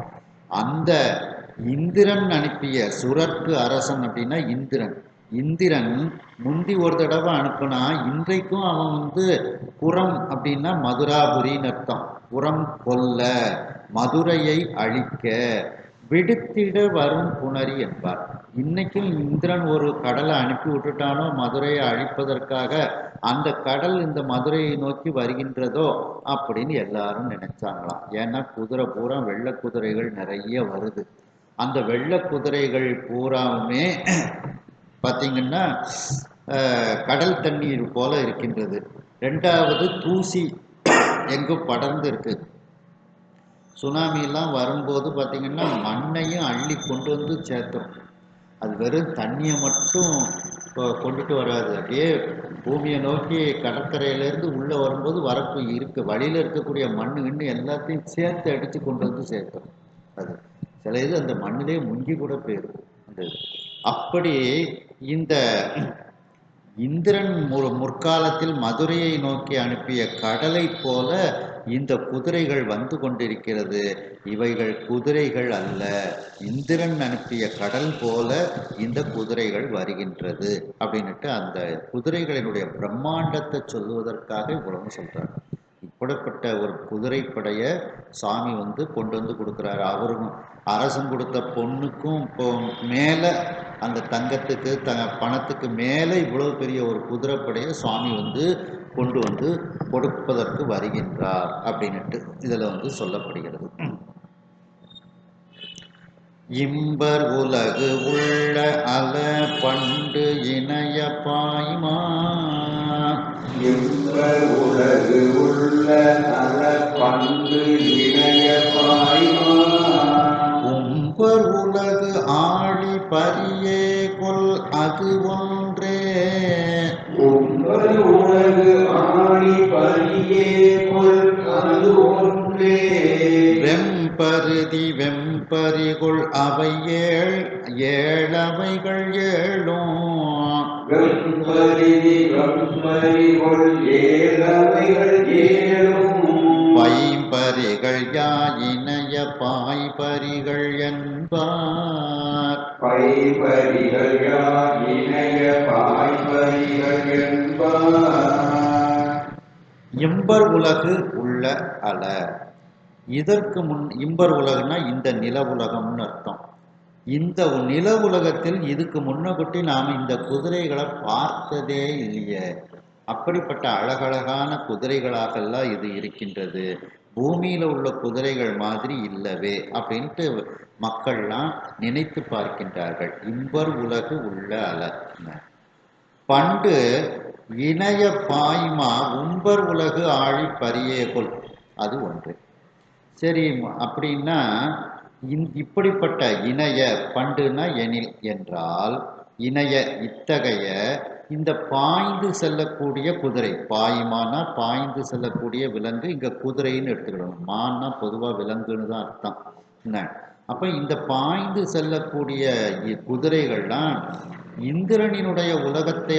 அந்த இந்திரன் அனுப்பிய சுரர்க்கு அரசன் அப்படின்னா இந்திரன். இந்திரன் முந்தி ஒரு தடவை அனுப்புனா, இன்றைக்கும் அவன் புறம் அப்படின்னா மதுராபுரின்னு அர்த்தம். புறம் கொல்ல, மதுரையை அழிக்க, விடுத்திட வரும் புணரி என்பார். இன்னைக்கும் இந்திரன் ஒரு கடலை அனுப்பி விட்டுட்டானோ மதுரையை அழிப்பதற்காக, அந்த கடல் இந்த மதுரையை நோக்கி வருகின்றதோ அப்படின்னு எல்லாரும் நினைச்சாங்களாம். ஏன்னா குதிரை பூரா வெள்ளை குதிரைகள் நிறைய வருது. அந்த வெள்ளை குதிரைகள் பூராவுமே பார்த்தீங்கன்னா கடல் தண்ணீர் போல இருக்கின்றது. ரெண்டாவது தூசி எங்கும் படர்ந்து இருக்கு. சுனாமியெல்லாம் வரும்போது பார்த்தீங்கன்னா மண்ணையும் அள்ளி கொண்டு சேர்த்துரும். அது வெறும் தண்ணியை மட்டும் கொண்டுட்டு வராது. அப்படியே பூமியை நோக்கி கடற்கரையிலேருந்து உள்ளே வரும்போது வழியில் இருக்கக்கூடிய மண்ணு எல்லாத்தையும் சேர்த்து அடித்து கொண்டு சேர்த்துரும். அது சில இது அந்த மண்ணிலே முங்கி கூட போயிடும். அப்படி இந்த இந்திரன் முற்காலத்தில் மதுரையை நோக்கி அனுப்பிய கடலை போல இந்த குதிரைகள் வந்து கொண்டிருக்கிறது, இவைகள் குதிரைகள் அல்ல, இந்திரன் அனுப்பிய கடல் போல இந்த குதிரைகள் வருகின்றது அப்படின்னுட்டு அந்த குதிரைகளினுடைய பிரம்மாண்டத்தை சொல்லுவதற்காக இவ்வளவு சொல்றாரு. இப்படிப்பட்ட ஒரு குதிரைப்படைய சாமி வந்து கொண்டு வந்து கொடுக்குறாரு. அவரும் அரசன் கொடுத்த பொண்ணுக்கும் இப்போ மேலே அந்த தங்கத்துக்கு பணத்துக்கு மேலே இவ்வளவு பெரிய ஒரு குதிரைப்படையை சுவாமி வந்து கொண்டு வந்து கொடுப்பதற்கு வருகின்றார் அப்படின்னுட்டு இதில் வந்து சொல்லப்படுகிறது. இம்பர் உலகு உள்ள அல பண்டு இணைய பாய்மா. இம்பர் உலகு உள்ள அல பண்டு இணைய பாய்மா. உம்பர் உலகு ஆழி பரியே கொல் அது ஒன்றே. உம்பர் உலகு ஆழி பரியே கொல் அது ஒன்றே. வெம்பருதி வெம்பரிகொள் அவை ஏழவைகள் ஏழும். வெம்பரிதி வெம்பரிகொள் ஏழவைகள் ஏழும். பைம்பரிகள் யாயினைய பாய்பரிகள் என்பார். பைபரிகள் யாயினைய பாய்பரிகள் என்பார். இம்பர் உலகு உள்ள அல. இதற்கு முன் இம்பர் உலகுனா இந்த நில உலகம்னு அர்த்தம். இந்த நில உலகத்தில் இதுக்கு முன்னகுட்டி நாம் இந்த குதிரைகளை பார்த்ததே இல்லையே. அப்படிப்பட்ட அழகழகான குதிரைகளாகலாம் இது இருக்கின்றது, பூமியில உள்ள குதிரைகள் மாதிரி இல்லவே அப்படின்ட்டு மக்கள்லாம் நினைத்து பார்க்கின்றார்கள். இம்பர் உலகு உள்ள அல. பண்டு இணைய பாய்மா உம்பர் உலகு ஆழி பரியேகொள் அது ஒன்று. சரி, அப்படின்னா இப்படிப்பட்ட இணைய பண்டுனா எனில் என்றால் இணைய இத்தகைய இந்த பாய்ந்து செல்லக்கூடிய குதிரை, பாய்மானா பாய்ந்து செல்லக்கூடிய விலங்கு, இங்க குதிரைன்னு எடுத்துக்கிடணும். மான்னா பொதுவாக விலங்குன்னு தான் அர்த்தம். என்ன அப்ப இந்த பாய்ந்து செல்லக்கூடிய குதிரைகள்லாம் இந்திரனினுடைய உலகத்தை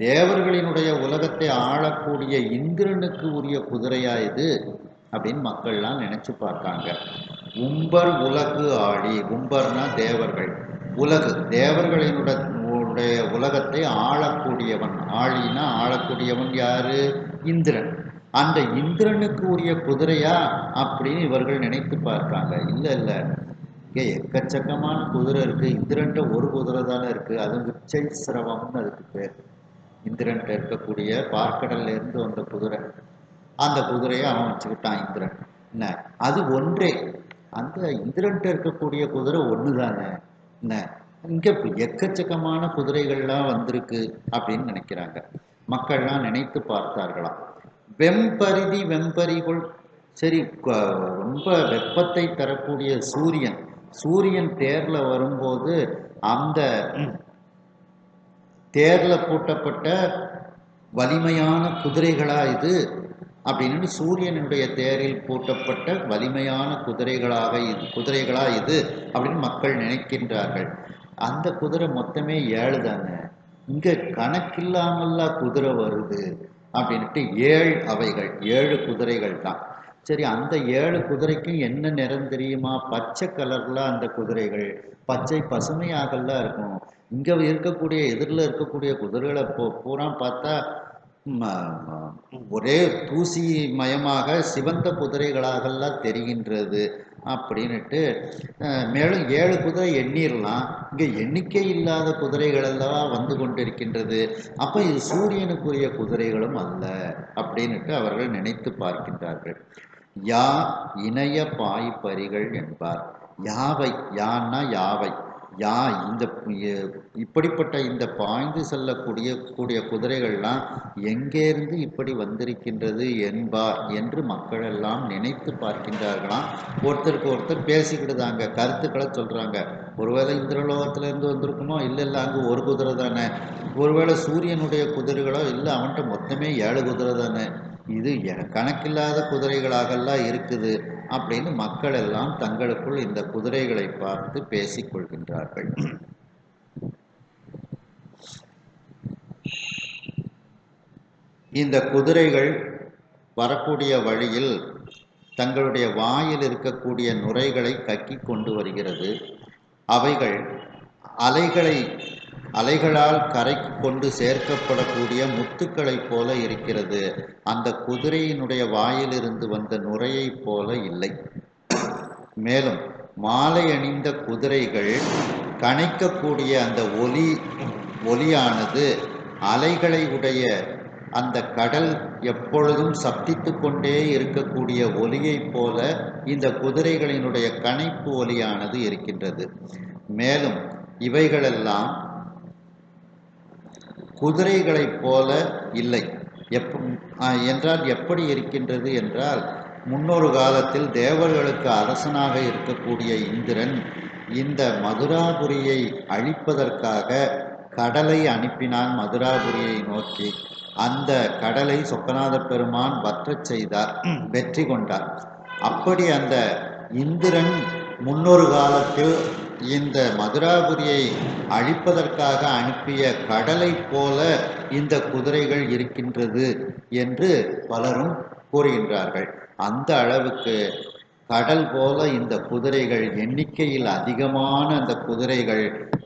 தேவர்களினுடைய உலகத்தை ஆளக்கூடிய இந்திரனுக்கு உரிய குதிரையா இது அப்படின்னு மக்கள்லாம் நினைச்சு பார்த்தாங்க. உம்பர் உலகு ஆழி, உம்பர்னா தேவர்கள், உலகு தேவர்களினுடைய உலகத்தை ஆளக்கூடியவன். ஆழினா ஆளக்கூடியவன் யாரு? இந்திரன். அந்த இந்திரனுக்கு உரிய குதிரையா அப்படின்னு இவர்கள் நினைத்து பார்க்காங்க. இல்லை இல்லை, இங்கே எக்கச்சக்கமான குதிரை இருக்கு. இந்திரன்ட்ட ஒரு குதிரை தானே இருக்கு, அது உச்சை சிரவம்னு அதுக்கு பேர். இந்திரன்ட்ட இருக்கக்கூடிய பார்க்கடல்ல இருந்து வந்த குதிரை, அந்த குதிரையை அவன் வச்சுக்கிட்டான் இந்திரன். என்ன அது ஒன்றே, அந்த இந்திரன்ட்ட இருக்கக்கூடிய குதிரை ஒன்று தானே. என்ன இங்கே எக்கச்சக்கமான குதிரைகள்லாம் வந்திருக்கு அப்படின்னு நினைக்கிறாங்க. மக்கள்லாம் நினைத்து பார்த்தார்களாம். வெம்பரிதி வெம்பரிகள், சரி, ரொம்ப வெப்பத்தை தரக்கூடிய சூரியன், சூரியன் தேர்ல வரும்போது அந்த தேர்ல பூட்டப்பட்ட வலிமையான குதிரைகளா இது அப்படின்னு, சூரியனுடைய தேரில் பூட்டப்பட்ட வலிமையான குதிரைகளா இது அப்படின்னு மக்கள் நினைக்கின்றார்கள். அந்த குதிரை மொத்தமே 7 தானே, இங்க கணக்கில்லாமல்லா குதிரை வருது அப்படின்ட்டு 7 அவைகள் 7 குதிரைகள் தான். சரி, அந்த 7 குதிரைக்கும் என்ன நிறம் தெரியுமா? பச்சை கலர்ல அந்த குதிரைகள், பச்சை பசுமையாகலாம் இருக்கும். இங்க இருக்கக்கூடிய எதிரில் இருக்கக்கூடிய குதிரைகளை பூரா பார்த்தா ஒரே தூசி மயமாக சிவந்த குதிரைகளாகலாம் தெரிகின்றது அப்படின்னுட்டு, மேலும் 7 குதிரை எண்ணிரலாம், இங்கே எண்ணிக்கை இல்லாத குதிரைகள் எல்லாம் வந்து கொண்டிருக்கின்றது. அப்போ இது சூரியனுக்குரிய குதிரைகளும் அல்ல அப்படின்னுட்டு அவர்கள் நினைத்து பார்க்கின்றார்கள். யா இணைய பாய்பரிகள் என்பார். யாவை, யான்னா யாவை, யா இந்த இப்படிப்பட்ட இந்த பாய்ந்து செல்லக்கூடிய குதிரைகள்லாம் எங்கேருந்து இப்படி வந்திருக்கின்றது என்பார் என்று மக்கள் எல்லாம் நினைத்து பார்க்கின்றார்களாம். ஒருத்தருக்கு ஒருத்தர் பேசிக்கிட்டுதாங்க, கருத்துக்களை சொல்றாங்க. ஒருவேளை இந்திரலோகத்துல இருந்து வந்திருக்குமோ, இல்லை இல்லை அங்கே ஒரு குதிரை தானே, ஒருவேளை சூரியனுடைய குதிரைகளோ, இல்லை அவன்கிட்ட மொத்தமே 7 குதிரை தானே, இது கணக்கில்லாத குதிரைகளாகலாம் இருக்குது அப்படின்னு மக்கள் எல்லாம் தங்களுக்குள் இந்த குதிரைகளை பார்த்து பேசிக்கொள்கின்றார்கள். இந்த குதிரைகள் வரக்கூடிய வழியில் தங்களுடைய வாயில் இருக்கக்கூடிய நுரைகளை கக்கி கொண்டு வருகிறது. அவைகள் அலைகளால் கரைக்கு கொண்டு சேர்க்கப்படக்கூடிய முத்துக்களைப் போல இருக்கிறது. அந்த குதிரையினுடைய வாயிலிருந்து வந்த நுரையைப் போல இல்லை. மேலும் மாலை அணிந்த குதிரைகள் கனைக்கக்கூடிய அந்த ஒலியானது அலைகளை உடைய அந்த கடல் எப்பொழுதும் சப்தித்து கொண்டே இருக்கக்கூடிய ஒலியைப் போல இந்த குதிரைகளினுடைய கனைப்பு ஒலியானது இருக்கின்றது. மேலும் இவைகளெல்லாம் குதிரைகளைப் போல இல்லை. என்றால் எப்படி இருக்கின்றது என்றால், முன்னொரு காலத்தில் தேவர்களுக்கு அரசனாக இருக்கக்கூடிய இந்திரன் இந்த மதுராபுரியை அழிப்பதற்காக கடலை அனுப்பினான் மதுராபுரியை நோக்கி. அந்த கடலை சொக்கநாத பெருமான் வற்றச் செய்தார், வெற்றி கொண்டார். அப்படி அந்த இந்திரன் முன்னொரு காலத்தில் இந்த மதுராபுரியை அழிப்பதற்காக அனுப்பிய கடலை போல இந்த குதிரைகள் இருக்கின்றது என்று பலரும் கூறுகின்றார்கள். அந்த அளவுக்கு கடல் போல இந்த குதிரைகள், எண்ணிக்கையில் அதிகமான அந்த குதிரைகள்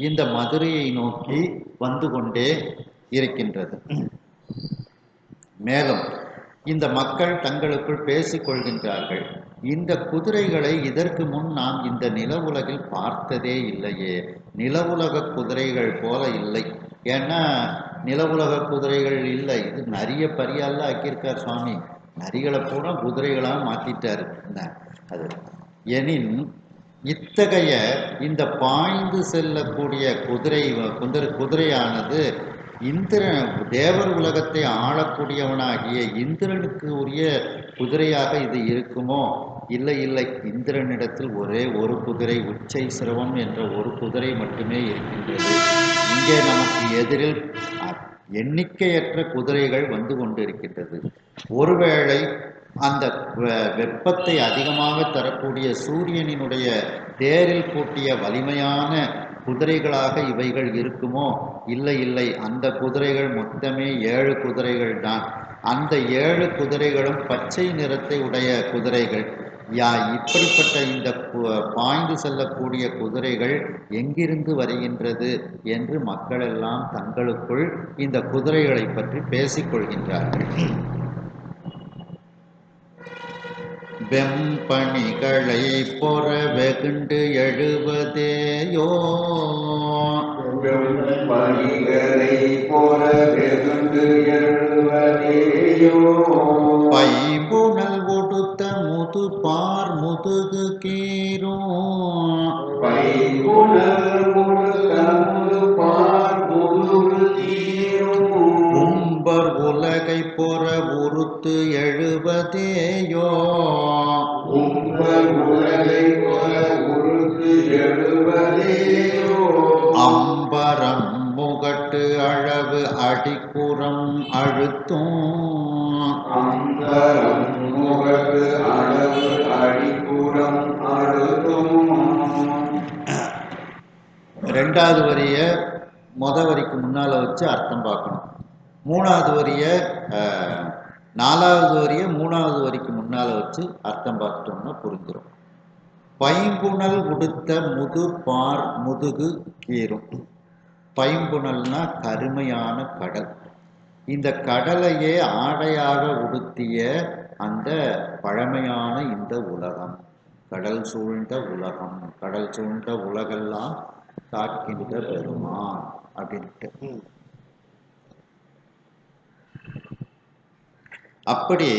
இந்த மதுரையை நோக்கி வந்து கொண்டே இருக்கின்றது. மேலும் இந்த மக்கள் தங்களுக்குள் பேசிக் கொள்கின்றார்கள், இந்த குதிரைகளை இதற்கு முன் நாம் இந்த நில உலகில் பார்த்ததே இல்லையே, நில உலக குதிரைகள் போல இல்லை. ஏன்னா நில உலக குதிரைகள் இல்லை, இது நிறைய பரியால ஆக்கியிருக்கார் சுவாமி, நரிகளை பூரா குதிரைகளாக மாற்றிட்டார். அது எனின் இத்தகைய இந்த பாய்ந்து செல்லக்கூடிய குதிரையானது தேவர் உலகத்தை ஆளக்கூடியவனாகிய இந்திரனுக்கு உரிய குதிரையாக இது இருக்குமோ? இல்லை இல்லை, இந்திரனிடத்தில் ஒரே ஒரு குதிரை, உச்சை சிரவம் என்ற ஒரு குதிரை மட்டுமே இருக்கின்றது. இங்கே நமக்கு எதிரில் எண்ணிக்கையற்ற குதிரைகள் வந்து கொண்டிருக்கின்றது. ஒருவேளை அந்த வெப்பத்தை அதிகமாக தரக்கூடிய சூரியனினுடைய தேரில் பூட்டிய வலிமையான குதிரைகளாக இவைகள் இருக்குமோ? இல்லை இல்லை, அந்த குதிரைகள் மொத்தமே 7 குதிரைகள் தான். அந்த 7 குதிரைகளும் பச்சை நிறத்தை உடைய குதிரைகள். இப்படிப்பட்ட இந்த பாய்ந்து செல்லக்கூடிய குதிரைகள் எங்கிருந்து வருகின்றது என்று மக்கள் எல்லாம் தங்களுக்குள் இந்த குதிரைகளை பற்றி பேசிக்கொள்கின்றார்கள். வெம்பணிகளை பொற வெகுண்டு எழுவதேயோ, வெம்பணிகளை பொற வெகுண்டு எழுவதேயோ, பைம்புணல் ஒடுத்த முதுபார் முதுகு கீரும், பைம்புணல் ஒடுத்த முதுபார் முதுகு கீரும், உம்பர் உலகை பொற உறுத்து எழுவதேயோ, உம்பர் உலகை பொற உறுத்து எழுவதேயோ, அம்பரம் முகட்டு அளவு அடிக்குறம் அழுத்தும், அம்பரம் முகட்டு அளவு அடிக்குறம் அழுத்தும். ரெண்டாவது வரிய வரிக்கு முன்னால வச்சு அர்த்தம் பார்க்கணும். மூணாவது வரிய 4வது வரிய 3வது வரிக்கு முன்னால வச்சு அர்த்தம் பார்த்துட்டோம்னா புரிஞ்சிடும். பைம்புணல் உடுத்த முதுபார் முதுகு கீரும். பைம்புணல்னா கருமையான கடல். இந்த கடலையே ஆடையாக உடுத்திய அந்த பழமையான இந்த உலகம், கடல் சூழ்ந்த உலகம், கடல் சூழ்ந்த உலகெல்லாம் காக்கின்ற பெருமான் அப்படின்ட்டு. அப்படி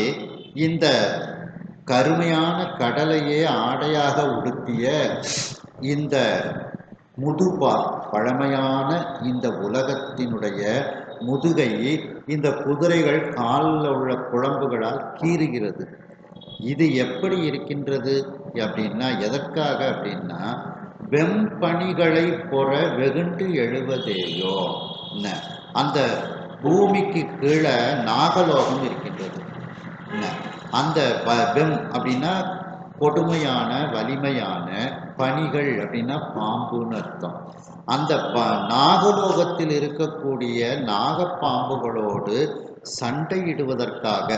இந்த கருமையான கடலையே ஆடையாக உடுத்திய இந்த முதுபா, பழமையான இந்த உலகத்தினுடைய முதுகை இந்த குதிரைகள் காலில் உள்ள குழம்புகளால் கீறுகிறது. இது எப்படி இருக்கின்றது அப்படின்னா, எதற்காக அப்படின்னா, வெம்பணிகளை பொற வெகுண்டு எழுவதேயோ, அந்த பூமிக்கு கீழே நாகலோகம் இருக்கின்றது. அந்த வெம் அப்படின்னா கொடுமையான வலிமையான, பணிகள் அப்படின்னா பாம்புன்னு அர்த்தம். அந்த நாகலோகத்தில் இருக்கக்கூடிய நாகப்பாம்புகளோடு சண்டையிடுவதற்காக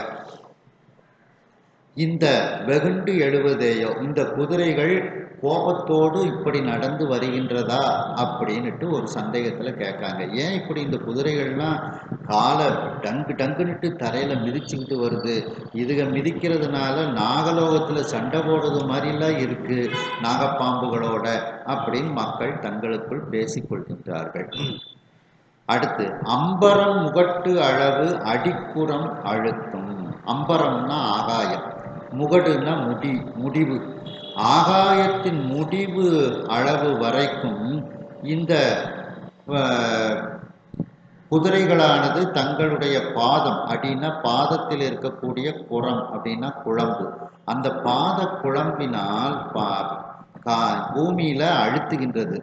இந்த வெகுண்டு எழுவதேயோ, இந்த குதிரைகள் கோபத்தோடு இப்படி நடந்து வருகின்றதா அப்படின்னுட்டு ஒரு சந்தேகத்தில் கேட்காங்க. ஏன் இப்படி இந்த குதிரைகள்லாம் காலை டங்குன்னுட்டு தரையில் மிதிச்சுக்கிட்டு வருது, இதுக மிதிக்கிறதுனால நாகலோகத்தில் சண்டை போடுறது மாதிரிலாம் இருக்கு நாகப்பாம்புகளோட அப்படின்னு மக்கள் தங்களுக்குள் பேசிக்கொள்கின்றார்கள். அடுத்து, அம்பரம் முகட்டு அளவு அடிக்குறம் அழுத்தும். அம்பரம்னா ஆகாயம், முகடுன்னா முடிவு. ஆகாயத்தின் முடிவு அளவு வரைக்கும் இந்த குதிரைகளானது தங்களுடைய பாதம், அப்படின்னா பாதத்தில் இருக்கக்கூடிய குரம் அப்படின்னா குழம்பு, அந்த பாத குழம்பினால் பூமியில அழுத்துகின்றது.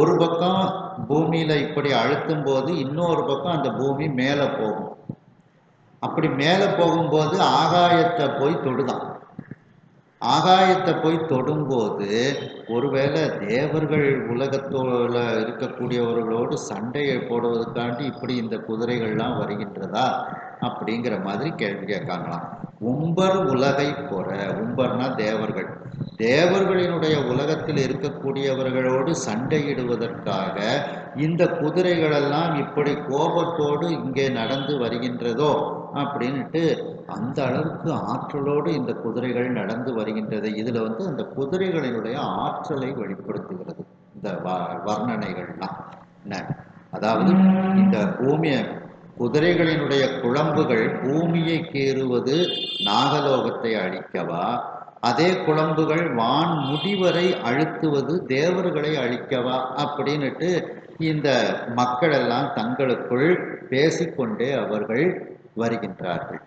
ஒரு பக்கம் பூமியில இப்படி அழுத்தும் போது இன்னொரு பக்கம் அந்த பூமி மேலே போகும். அப்படி மேலே போகும்போது ஆகாயத்தை போய் தொடுதான். ஆகாயத்தை போய் தொடும்போது ஒருவேளை தேவர்கள் உலகத்தோட இருக்கக்கூடியவர்களோடு சண்டையை போடுவதற்காண்டி இப்படி இந்த குதிரைகள்லாம் வருகின்றதா அப்படிங்கிற மாதிரி கேள்வி கேட்காங்களாம். உம்பர் உலகை பொற, உம்பர்னா தேவர்கள், தேவர்களினுடைய உலகத்தில் இருக்கக்கூடியவர்களோடு சண்டையிடுவதற்காக இந்த குதிரைகளெல்லாம் இப்படி கோபத்தோடு இங்கே நடந்து வருகின்றதோ அப்படின்ட்டு அந்த அளவுக்கு ஆற்றலோடு இந்த குதிரைகள் நடந்து வருகின்றது. இதுல அந்த குதிரைகளினுடைய ஆற்றலை வெளிப்படுத்துகிறது இந்த வர்ணனைகள்லாம். என்ன, அதாவது இந்த குதிரைகளினுடைய குழம்புகள் பூமியை கீறுவது நாகலோகத்தை அழிக்கவா, அதே குழம்புகள் வான் முடிவரை அழுத்துவது தேவர்களை அழிக்கவா அப்படின்னுட்டு இந்த மக்கள் எல்லாம் தங்களுக்குள் பேசிக்கொண்டே அவர்கள் வருகின்றார்கள்.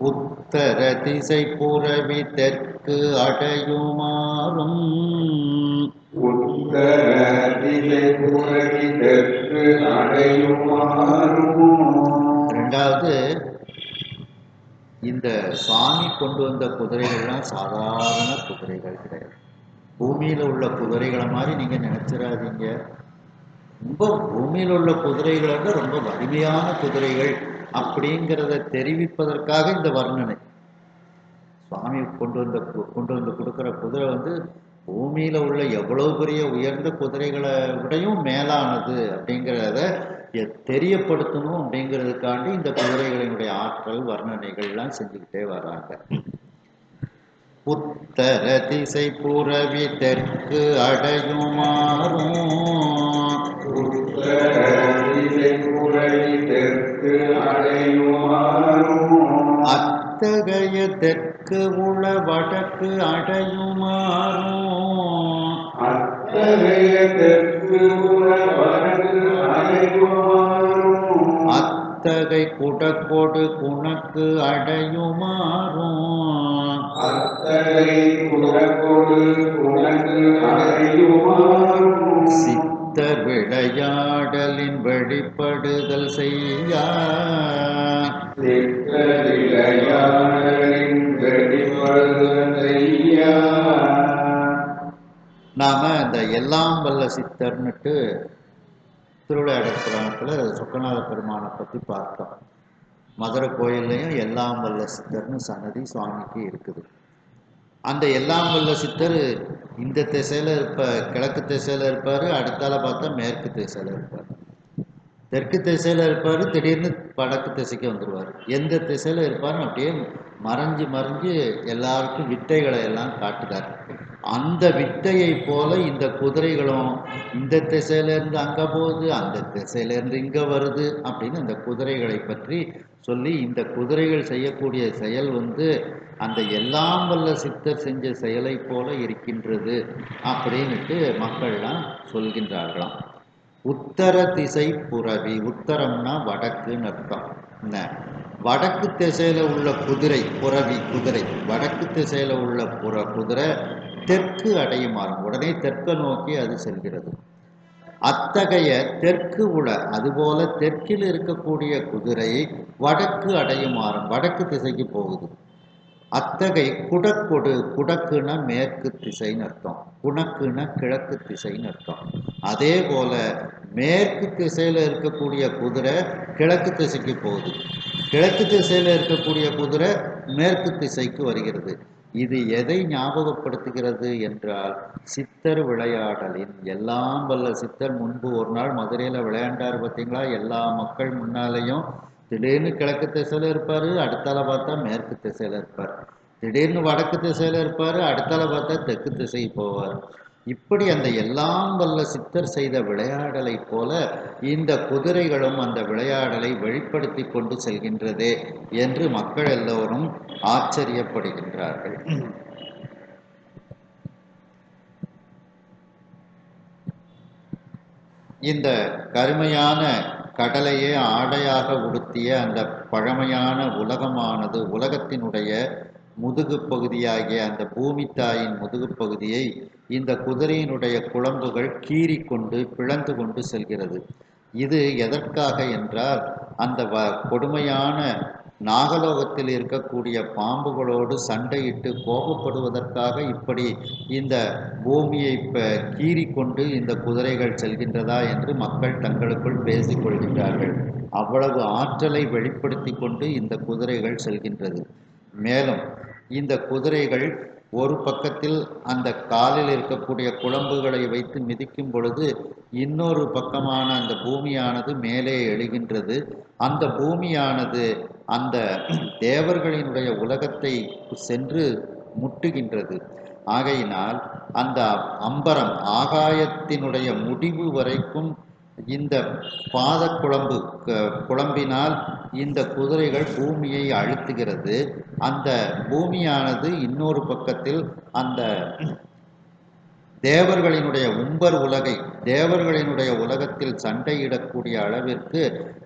உத்தர திசை புரவி தெற்கு அடையுமாறும், உத்தர திசை புரவி தெற்கு அடையுமாறும். இரண்டாவது, இந்த சுவாமி கொண்டு வந்த குதிரைகள்லாம் சாதாரண குதிரைகள் கிடையாது. பூமியில உள்ள குதிரைகளை மாதிரி நீங்க நினைச்சிடாதீங்க. ரொம்ப பூமியில் உள்ள குதிரைகள் ரொம்ப வலிமையான குதிரைகள் அப்படிங்கிறத தெரிவிப்பதற்காக இந்த வர்ணனை. சுவாமி கொண்டு வந்து கொடுக்குற குதிரை பூமியில உள்ள எவ்வளவு பெரிய உயர்ந்த குதிரைகளை விடையும் மேலானது அப்படிங்கிறத தெரியப்படுத்தணும் அப்படிங்கிறதுக்காண்டி இந்த குதிரைகளினுடைய ஆற்றல் வர்ணனைகள்லாம் செஞ்சுக்கிட்டே வர்றாங்க. உத்தர திசை புரவி தெற்கு அடையுமாறும், உத்தர திசை புரவி தெற்கு அடையுமாறும். அத்தகைய தெற்கு உள வடக்கு அடையுமாறும், அத்தகைய தெற்கு உள வடக்கு அடையுமாறும். அத்தகை குடக்கொடு குணக்கு அடையுமாறும், அத்தகை குடக்கொடு குணக்கு அடையுமாறும். சித்தர் விளையாடலின் வெளிப்படுதல் செய்ய, சித்தர் விளையாடலின் வெளிப்படுதல் செய்ய. நாம இந்த எல்லாம் வல்ல சித்தர்னுட்டு திருவிளையாடல் புராணத்தில் சொக்கநாத பெருமானை பற்றி பார்த்தோம். மதுரை கோயில்லையும் எல்லாம் வல்ல சித்தர்னு சன்னதி சுவாமிக்கு இருக்குது. அந்த எல்லாம் வல்ல சித்தர் இந்த திசையில் கிழக்கு திசையில் இருப்பார், அடுத்தால பார்த்தா மேற்கு திசையில் இருப்பார், தெற்கு திசையில் இருப்பார், திடீர்னு வடக்கு திசைக்கு வந்துடுவார். எந்த திசையில் இருப்பார்னு அப்படியே மறைஞ்சு எல்லாருக்கும் வித்தைகளை எல்லாம் காட்டுறார். அந்த வித்தையை போல இந்த குதிரைகளும் இந்த திசையிலேருந்து அங்கே போகுது, அந்த திசையிலேருந்து இங்கே வருது அப்படின்னு அந்த குதிரைகளை பற்றி சொல்லி, இந்த குதிரைகள் செய்யக்கூடிய செயல் அந்த எல்லாம் வல்ல சித்தர் செஞ்ச செயலை போல இருக்கின்றது அப்படின்னுட்டு மக்கள்லாம் சொல்கின்றார்களாம். உத்தர திசை புரவி, உத்தரம்னா வடக்குன்னு அர்த்தம். என்ன, வடக்கு திசையில உள்ள குதிரை புரவி, குதிரை வடக்கு திசையில உள்ள குதிரை தெற்கு அடையுமாறும், உடனே தெற்க நோக்கி அது செல்கிறது. அத்தகைய தெற்கு உள, அதுபோல தெற்கில் இருக்கக்கூடிய குதிரை வடக்கு அடையுமாறும், வடக்கு திசைக்கு போகுது. அத்தகை குடக்கொடு, குடக்குன்னா மேற்கு திசைன்னு அர்த்தம், குணக்குன்னா கிழக்கு திசைன்னு அர்த்தம். அதே போல மேற்கு திசையில இருக்கக்கூடிய குதிரை கிழக்கு திசைக்கு போகுது. கிழக்கு திசையில் இருக்கக்கூடிய குதிரை மேற்கு திசைக்கு வருகிறது. இது எதை ஞாபகப்படுத்துகிறது என்றால், சித்தர் விளையாடலின் எல்லாம் வல்ல சித்தர் முன்பு ஒரு நாள் மதுரையில் விளையாண்டார் பார்த்தீங்களா? எல்லா மக்கள் முன்னாலேயும் திடீர்னு கிழக்கு திசையில் இருப்பார், அடுத்தால பார்த்தா மேற்கு திசையில் இருப்பார். திடீர்னு வடக்கு திசையில் இருப்பார், அடுத்தால பார்த்தா தெற்கு திசை போவார். இப்படி அந்த எல்லாம் வல்ல சித்தர் செய்த விளையாடலை போல இந்த குதிரைகளும் அந்த விளையாடலை வெளிப்படுத்தி கொண்டு செல்கின்றதே என்று மக்கள் எல்லோரும் ஆச்சரியப்படுகின்றார்கள். இந்த கருமையான கடலையே ஆடையாக உடுத்திய அந்த பழமையான உலகமானது, உலகத்தினுடைய முதுகு பகுதியாகிய அந்த பூமி தாயின் முதுகு பகுதியை இந்த குதிரையினுடைய குளம்புகள் கீறி கொண்டு பிளந்து கொண்டு செல்கிறது. இது எதற்காக என்றால், அந்த கொடுமையான நாகலோகத்தில் இருக்கக்கூடிய பாம்புகளோடு சண்டையிட்டு கோபப்படுவதற்காக இப்படி இந்த பூமியை கீறி கொண்டு இந்த குதிரைகள் செல்கின்றதா என்று மக்கள் தங்களுக்குள் பேசிக்கொள்கின்றார்கள். அவ்வளவு ஆற்றலை வெளிப்படுத்தி கொண்டு இந்த குதிரைகள் செல்கின்றது. மேலும் இந்த குதிரைகள் ஒரு பக்கத்தில் அந்த காலில் இருக்கக்கூடிய குளம்புகளை வைத்து மிதிக்கும் பொழுது இன்னொரு பக்கமான அந்த பூமியானது மேலே எழுகின்றது. அந்த பூமியானது அந்த தேவர்களினுடைய உலகத்தை சென்று முட்டுகின்றது. ஆகையினால் அந்த அம்பரம் ஆகாயத்தினுடைய முடிவு வரைக்கும் இந்த பாத குழம்பினால் இந்த குதிரைகள் பூமியை அழுத்துகிறது. அந்த பூமியானது இன்னொரு பக்கத்தில் அந்த தேவர்களினுடைய தேவர்களினுடைய உலகத்தில் சண்டையிடக்கூடிய அளவிற்கு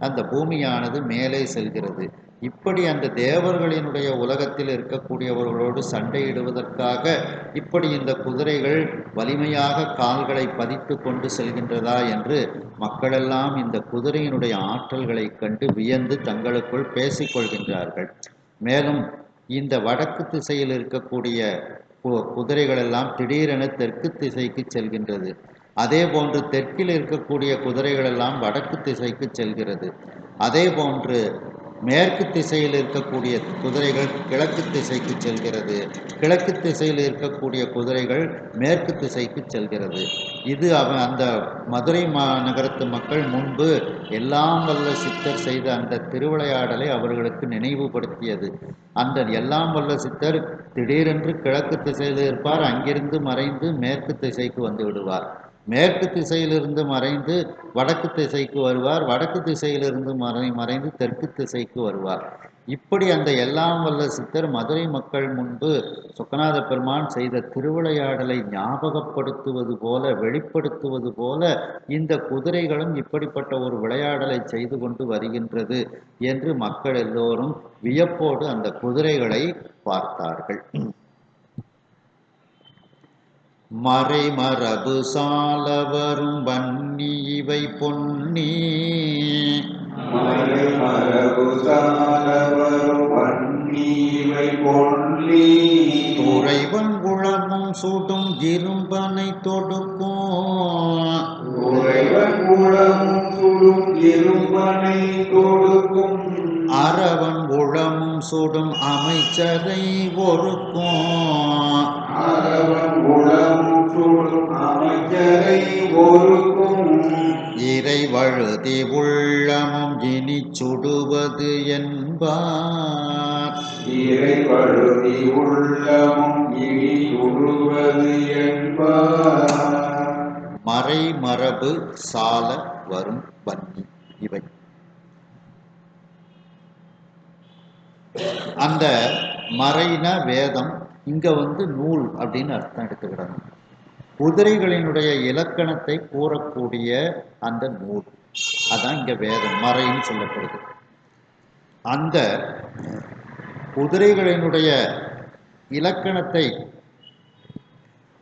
அந்த பூமியானது மேலே செல்கிறது. இப்படி அந்த தேவர்களினுடைய உலகத்தில் இருக்கக்கூடியவர்களோடு சண்டையிடுவதற்காக இப்படி இந்த குதிரைகள் வலிமையாக கால்களை பதித்து கொண்டு செல்கின்றதா என்று மக்களெல்லாம் இந்த குதிரையினுடைய ஆற்றல்களை கண்டு வியந்து தங்களுக்குள் பேசிக்கொள்கின்றார்கள். மேலும் இந்த வடக்கு திசையில் இருக்கக்கூடிய குதிரைகள் எல்லாம் திடீரென தெற்கு திசைக்கு செல்கின்றது. அதே போன்று தெற்கில் இருக்கக்கூடிய குதிரைகள் எல்லாம் வடக்கு திசைக்கு செல்கிறது. அதே போன்று மேற்கு திசையில் இருக்கக்கூடிய குதிரைகள் கிழக்கு திசைக்கு செல்கிறது. கிழக்கு திசையில் இருக்கக்கூடிய குதிரைகள் மேற்கு திசைக்கு செல்கிறது. இது அந்த மதுரை நகரத்து மக்கள் முன்பு எல்லாம் வல்ல சித்தர் செய்த அந்த திருவிளையாடலை அவர்களுக்கு நினைவுபடுத்தியது. அந்த எல்லாம் வல்ல சித்தர் திடீரென்று கிழக்கு திசையில் இருப்பார், அங்கிருந்து மறைந்து மேற்கு திசைக்கு வந்து விடுவார். மேற்கு திசையிலிருந்து மறைந்து வடக்கு திசைக்கு வருவார், வடக்கு திசையிலிருந்து மறைந்து தெற்கு திசைக்கு வருவார். இப்படி அந்த எல்லாம் வல்ல சித்தர் மதுரை மக்கள் முன்பு சொக்கநாத பெருமான் செய்த திருவிளையாடலை ஞாபகப்படுத்துவது போல, வெளிப்படுத்துவது போல இந்த குதிரைகளும் இப்படிப்பட்ட ஒரு விளையாடலை செய்து கொண்டு வருகின்றது என்று மக்கள் எல்லோரும் வியப்போடு அந்த குதிரைகளை பார்த்தார்கள். மறைமரபு சால வரும் வன்னி இவை பொன்னி, மறைமரபு சால வரும் வன்னி இவை பொன்னி, துறைவன் குளமும் சுடும் இரும்பனை தொடுக்கும், துறைவன் குளமும் சுடும் இரும்பனை தொடுக்கும், அரவன் குளமும் சுடும் அமைச்சரை ஒருக்கும், அரவன் குளமும் சுடும் அமைச்சரை ஒருக்கும், இறை வழுதி உள்ளமும் இனி சுடுவது என்பார், இறை வழுதி உள்ளமும் இனி சுடுவது என்பார். மறைமரபு சால வரும் வன்னி இவை. அந்த மறைன வேதம், இங்க நூல் அப்படின்னு அர்த்தம் எடுத்துக்கிடணும். குதிரைகளினுடைய இலக்கணத்தை கூறக்கூடிய அந்த நூல், அதான் இங்க வேதம் மறைன்னு சொல்லப்படுது. அந்த குதிரைகளினுடைய இலக்கணத்தை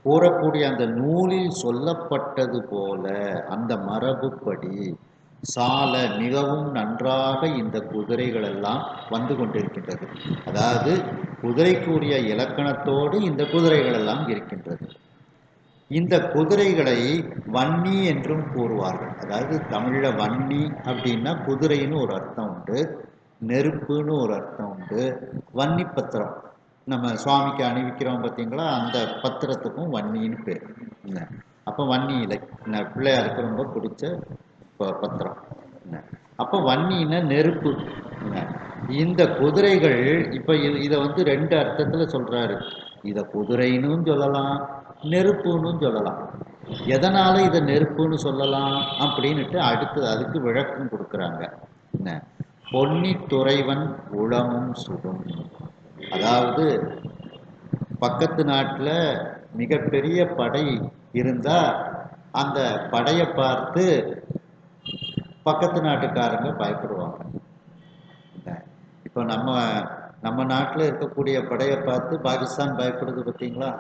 கூறக்கூடிய அந்த நூலில் சொல்லப்பட்டது போல அந்த மரபுப்படி சால மிகவும் நன்றாக இந்த குதிரைகள் எல்லாம் வந்து கொண்டிருக்கின்றது. அதாவது குதிரைக்குரிய இலக்கணத்தோடு இந்த குதிரைகள் எல்லாம் இருக்கின்றது. இந்த குதிரைகளை வன்னி என்றும் கூறுவார்கள். அதாவது தமிழ்ல வன்னி அப்படின்னா குதிரைன்னு ஒரு அர்த்தம் உண்டு. நெருப்புன்னு ஒரு அர்த்தம் உண்டு. வன்னி பத்திரம் நம்ம சுவாமிக்கு அணிவிக்கிறோம் பார்த்தீங்களா, அந்த பத்திரத்துக்கும் வன்னின்னு பேர். என்ன அப்போ வன்னி இலை பிள்ளையாருக்கு ரொம்ப பிடிச்ச பத்திரம். என்ன அப்போ வன்னின்னா நெருப்பு. என்ன இந்த குதிரைகள் இப்போ இதை வந்து ரெண்டு அர்த்தத்தில் சொல்றாரு. இதை குதிரைன்னு சொல்லலாம், நெருப்புன்னு சொல்லலாம். எதனால இதை நெருப்புன்னு சொல்லலாம் அப்படின்னுட்டு அடுத்து அதுக்கு விளக்கம் கொடுக்குறாங்க. என்ன பொன்னி துறைவன் உளமும் சுடும். அதாவது பக்கத்து நாட்டில் மிகப்பெரிய படை இருந்தா அந்த படையை பார்த்து பக்கத்து நாட்டுக்காரங்க பயப்படுவாங்க. இப்போ நம்ம நாட்டில் இருக்கக்கூடிய படையை பார்த்து பாகிஸ்தான் பயப்படுது பார்த்தீங்களா.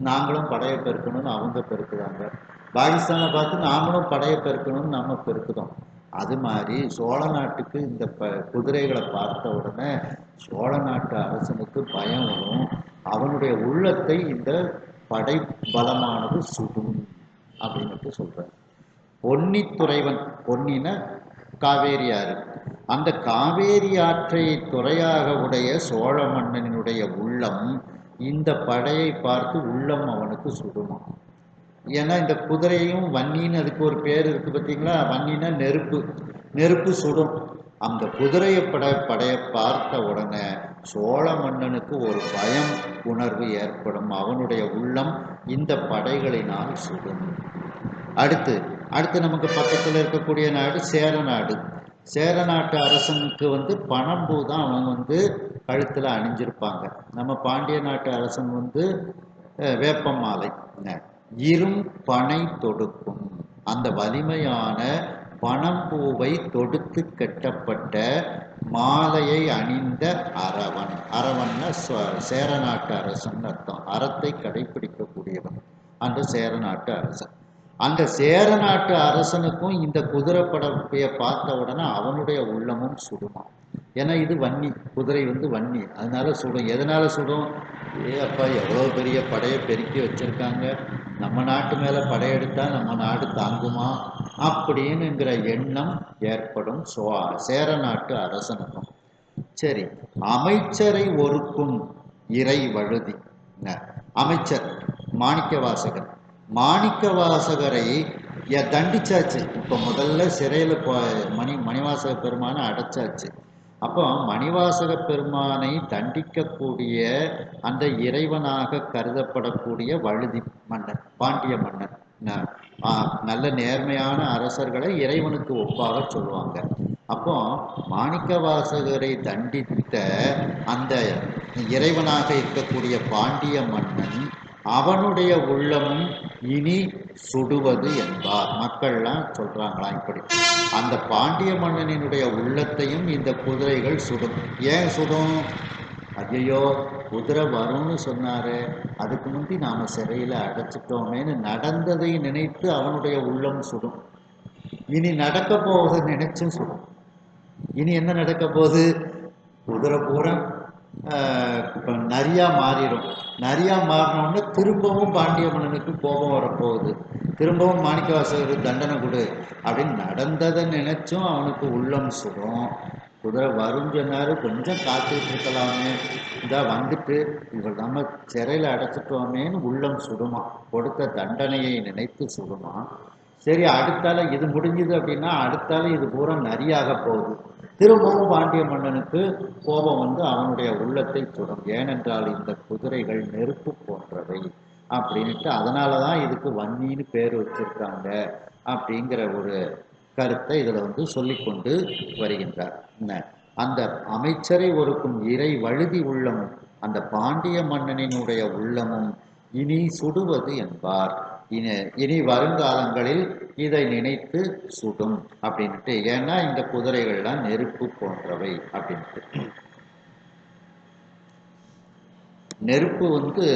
நாங்களும் படையை பெருக்கணும்னு அவங்க பெருக்குறாங்க, பாகிஸ்தானை பார்த்து நாமளும் படையை பெருக்கணும்னு நம்ம பெருக்குதோம். அது மாதிரி சோழ நாட்டுக்கு இந்த குதிரைகளை பார்த்த உடனே சோழ நாட்டு அரசனுக்கு பயம் வரும். அவனுடைய உள்ளத்தை இந்த படை பலமானது சுடும் அப்படின்னுட்டு சொல்றார். பொன்னி துறைவன், பொன்னின காவேரி ஆறு, அந்த காவேரி ஆற்றை துறையாக உடைய சோழ மன்னனுடைய உள்ளம் இந்த படையை பார்த்து உள்ளம் அவனுக்கு சுடுமா. ஏன்னா இந்த குதிரையும் வன்னின்னு அதுக்கு ஒரு பேர் இருக்கு பார்த்தீங்களா. வன்னின்னா நெருப்பு, நெருப்பு சுடும். அந்த குதிரையை படையை பார்த்த உடனே சோழ மன்னனுக்கு ஒரு பயம் உணர்வு ஏற்படும். அவனுடைய உள்ளம் இந்த படைகளினால் சுடும். அடுத்து நமக்கு பக்கத்தில் இருக்கக்கூடிய நாடு சேர நாடு. சேர நாட்டு அரசனுக்கு வந்து பனம்பூ தான் அவன் வந்து கழுத்தில் அணிஞ்சிருப்பாங்க. நம்ம பாண்டிய நாட்டு அரசன் வந்து வேப்ப மாலை. இரும் பனை தொடுக்கும், அந்த வலிமையான பனம்பூவை தொடுத்து கட்டப்பட்ட மாலையை அணிந்த அரவன். அரவன்னா சேர நாட்டு அரசன் அர்த்தம். அறத்தை கடைபிடிக்கக்கூடியவன் அந்த சேர நாட்டு அரசன். அந்த சேர நாட்டு அரசனுக்கும் இந்த குதிரைப்படையை பார்த்த உடனே அவனுடைய உள்ளமும் சுடுமா. ஏன்னா இது வன்னி, குதிரை வந்து வன்னி, அதனால சுடும். எதனால சுடும்? அப்பா எவ்வளோ பெரிய படையை பெருக்கி வச்சிருக்காங்க, நம்ம நாட்டு மேலே படையெடுத்தா நம்ம நாடு தாங்குமா அப்படின்னுங்கிற எண்ணம் ஏற்படும் சேர நாட்டு அரசனுக்கும். சரி, அமைச்சரை ஒருக்கும் இறை வழுதி. அமைச்சர் மாணிக்கவாசகர், மாணிக்கவாசகரை தண்டிச்சாச்சு. இப்போ முதல்ல சிறையில் மணிவாசக பெருமானை அடைச்சாச்சு. அப்போ மணிவாசக பெருமானை தண்டிக்கக்கூடிய அந்த இறைவனாக கருதப்படக்கூடிய வழுதி மன்னர், பாண்டிய மன்னர், நல்ல நேர்மையான அரசர்களை இறைவனுக்கு ஒப்பாக சொல்லுவாங்க. அப்போ மாணிக்கவாசகரை தண்டித்த அந்த இறைவனாக இருக்கக்கூடிய பாண்டிய மன்னன் அவனுடைய உள்ளமும் இனி சுடுவது என்பார். மக்கள்லாம் சொல்றாங்களாம் இப்படி. அந்த பாண்டிய மன்னனினுடைய உள்ளத்தையும் இந்த குதிரைகள் சுடும். ஏன் சுடும்? ஐயோ குதிரை வரும்னு சொன்னாரு, அதுக்கு முந்தி நாம சிறையில் அடைச்சிட்டோமேன்னு நடந்ததை நினைத்து அவனுடைய உள்ளம் சுடும். இனி நடக்க போவதை நினைச்சும் சுடும். இனி என்ன நடக்க போகுது? குதிரை பூரா நரியா மாறிடும். நரியா மாறினோடனே திரும்பவும் பாண்டிய மன்னனுக்கு கோபம் வரப்போகுது. திரும்பவும் மாணிக்கவாசகர் தண்டனை கொடு அப்படின்னு நடந்ததை நினைச்சும் அவனுக்கு உள்ளம் சுடும். குதிரை வரும் சொன்னாரு, கொஞ்சம் காத்துட்டு இருக்கலாமே, இதா வந்துட்டு இவள் நம்ம சிறையில் அடைச்சிட்டோமேன்னு உள்ளம் சுடுமா. கொடுத்த தண்டனையை நினைத்து சுடுமா. சரி, அடுத்தால இது முடிஞ்சுது அப்படின்னா அடுத்தால இது பூரா நரியாக போகுது. திரும்பவும் பாண்டிய மன்னனுக்கு கோபம் வந்து அவனுடைய உள்ளத்தை சுடும். ஏனென்றால் இந்த குதிரைகள் நெருப்பு போன்றவை அப்படின்ட்டு, அதனாலதான் இதுக்கு வன்னின்னு பேர் வச்சிருக்காங்க அப்படிங்கிற ஒரு கருத்தை இதுல வந்து சொல்லிக்கொண்டு வருகின்றார். அந்த அமைச்சரை ஒருக்கும் இறை வழுதி உள்ளமும் அந்த பாண்டிய மன்னனினுடைய உள்ளமும் இனி சுடுவது என்பார். இனி வருங்காலங்களில் இதை நினைத்து சுடும் அப்படின்ட்டு. ஏன்னா இந்த குதிரைகள்லாம் நெருப்பு போன்றவை அப்படின்ட்டு. நெருப்பு வந்து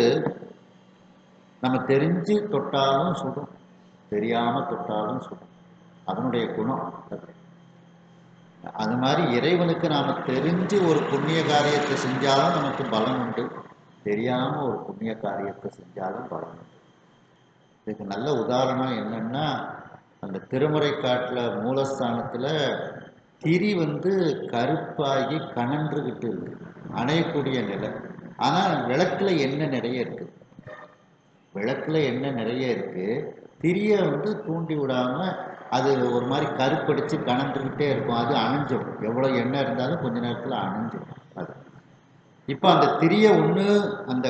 நம்ம தெரிஞ்சு தொட்டாலும் சுடும், தெரியாம தொட்டாலும் சுடும். அதனுடைய குணம் அது மாதிரி இறைவனுக்கு நாம தெரிஞ்சு ஒரு புண்ணிய காரியத்தை செஞ்சாலும் நமக்கு பலம் உண்டு, தெரியாம ஒரு புண்ணிய காரியத்தை செஞ்சாலும் பலம் உண்டு. இதுக்கு நல்ல உதாரணம் என்னன்னா, அந்த திருமுறை காட்டுல மூலஸ்தானத்துல திரி வந்து கருப்பாகி கனன்றுகிட்டு இருக்கு, அணையக்கூடிய நிலை. ஆனால் விளக்குல எண்ணெய் நிறைய இருக்கு, விளக்குல எண்ணெய் நிறைய இருக்கு. திரியை வந்து தூண்டி விடாம அது ஒரு மாதிரி கருப்படிச்சு கனன்றுகிட்டே இருக்கும். அது அணைஞ்சிடும், எவ்வளோ எண்ணெய் இருந்தாலும் கொஞ்ச நேரத்தில் அணைஞ்சிடும் அது. இப்போ அந்த திரியை ஒன்று அந்த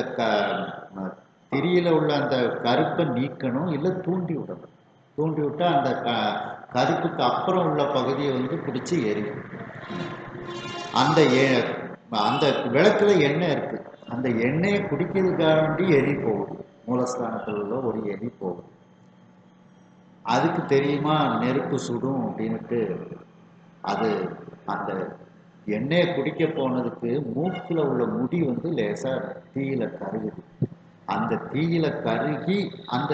திரியில உள்ள அந்த கருப்பை நீக்கணும், இல்லை தூண்டி விடணும். தூண்டி விட்டா அந்த கருப்புக்கு அப்புறம் உள்ள பகுதியை வந்து பிடிச்சி எரியும். அந்த அந்த விளக்குல எண்ணெய் இருக்கு, அந்த எண்ணெயை குடிக்கிறதுக்காண்டி எரி போகுது, மூலஸ்தானத்தில் உள்ள ஒரு எரி போகுது. அதுக்கு தெரியுமா நெருப்பு சுடும் அப்படின்ட்டு அது அந்த எண்ணெயை குடிக்க போனதுக்கு மூக்கில் உள்ள முடி வந்து லேசா தீயில கருகுது. அந்த தீயில கருகி அந்த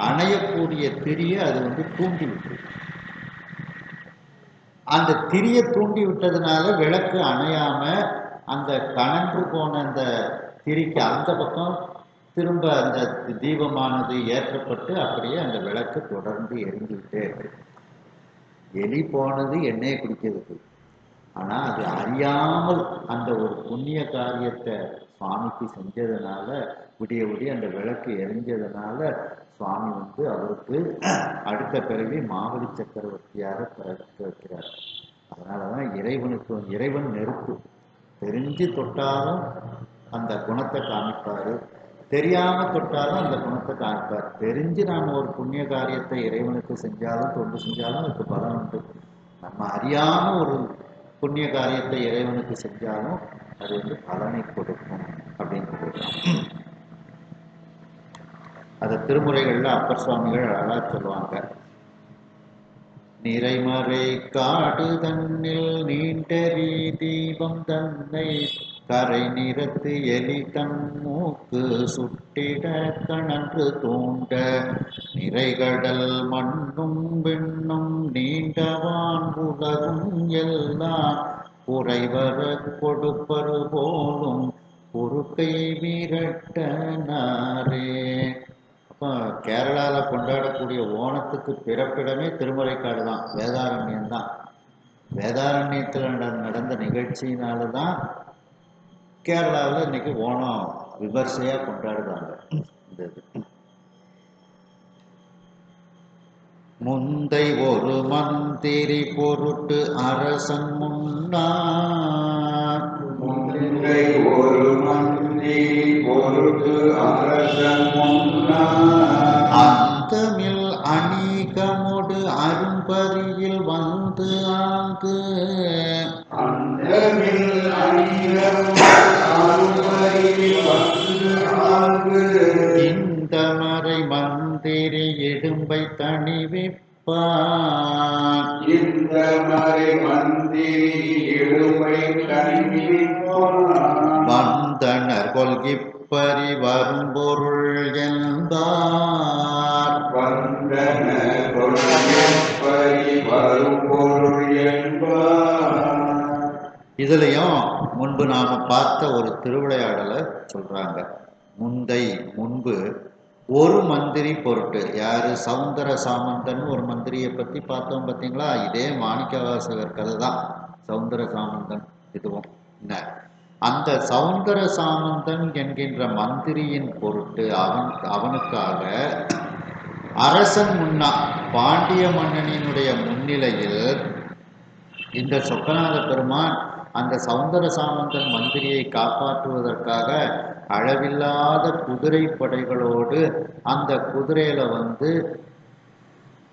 அணையக்கூடிய திரியை அது வந்து தூண்டி விட்டு, அந்த திரியை தூண்டி விட்டதுனால விளக்கு அணையாம அந்த கனன்று போன அந்த திரிக்கு அந்த பக்கம் திரும்ப அந்த தீபமானது ஏற்றப்பட்டு அப்படியே அந்த விளக்கு தொடர்ந்து எரிஞ்சுக்கிட்டே இருக்கு. எலி போனது எண்ணெயை குடிக்கிறதுக்கு, ஆனா அது அறியாமல் அந்த ஒரு புண்ணிய காரியத்தை சுவாமிக்கு செஞ்சதுனால விடிய விடிய அந்த விளக்கு எரிஞ்சதுனால சுவாமி வந்து அவருக்கு அடுத்த பிறவி மாவலி சக்கரவர்த்தியாக பிறக்க வைக்கிறார். அதனாலதான் இறைவன் நெருப்பு, தெரிஞ்சு தொட்டாலும் அந்த குணத்தை காமிப்பாரு, தெரியாம தொட்டாலும் அந்த குணத்தை காமிப்பார். தெரிஞ்சு நாம ஒரு புண்ணிய காரியத்தை இறைவனுக்கு செஞ்சாலும் தொண்டு செஞ்சாலும் அதுக்கு பலன் உண்டு. நம்ம அறியாம ஒரு புண்ணிய காரியத்தை இறைவனுக்கு செஞ்சாலும் அது வந்து பலனை கொடுக்கும் அப்படின்னு சொல்லியிருக்காங்க. அதை திருமுறைகள்ல அப்பர் சுவாமிகள் அழகா சொல்லுவாங்க. நிறைமறை காடு தன்னில் நீண்டறி தீபம் தன்னை கரை நிறத்து எலி தன் மூக்கு சுட்டிட கணன்று தூண்ட நிறைகடல் மண்ணும் விண்ணும் நீண்டவான் உலகும் எல்லாம் குறைவர கொடுப்பரு போலும் பொறுக்கை விரட்டனாரே. அப்போ கேரளாவில் கொண்டாடக்கூடிய ஓணத்துக்கு பிறப்பிடமே திருமறைக்காடு தான், வேதாரண்யம் தான். வேதாரண்யத்தில் நடந்த நிகழ்ச்சியினால்தான் கேரளாவில் இன்னைக்கு ஓணம் விமர்சையா கொண்டாடுறாங்க. முந்தை ஒரு மந்திரி பொருட்டு அரசன் முன்னார், முந்தை ஒரு மந்திரி பொருட்டு அரசன் முன்னார், அந்தமில் அநீகமொடு அரும்பரியில் வந்து ஆங்கு, அந்தமில் அநீகமொடு அரும்பரியில் வந்து ஆங்கு, இந்த மறை மந்திரி இடும்பை தணிவிப்பான், இந்த மறை மந்திரி இடும்பை தணிவிப்பான், வந்தனர் கொள்கிப்பறி வரும்பொருள் என்பார், வந்தனர் கொள்கிப்பறி வரும்பொருள் என்பார். இதுலயும் முன்பு நாம பார்த்த ஒரு திருவிளையாடலை சொல்றாங்க. முன்பு ஒரு மந்திரி பொருட்டு, யாரு, சௌந்தர சாமந்தன் ஒரு மந்திரியை பத்தி பார்த்தோம் பார்த்தீங்களா? இதே மாணிக்கவாசகர் கதை தான் சௌந்தர சாமந்தன். இதுவும் என்ன, அந்த சௌந்தர சாமந்தன் என்கின்ற மந்திரியின் பொருட்டு அவனுக்காக அரசன் முன்னா, பாண்டிய மன்னனினுடைய முன்னிலையில் இந்த சொக்கநாத பெருமான் அந்த சௌந்தர சாமந்தன் மந்திரியை காப்பாற்றுவதற்காக அளவில்லாத குதிரை படைகளோடு அந்த குதிரையில வந்து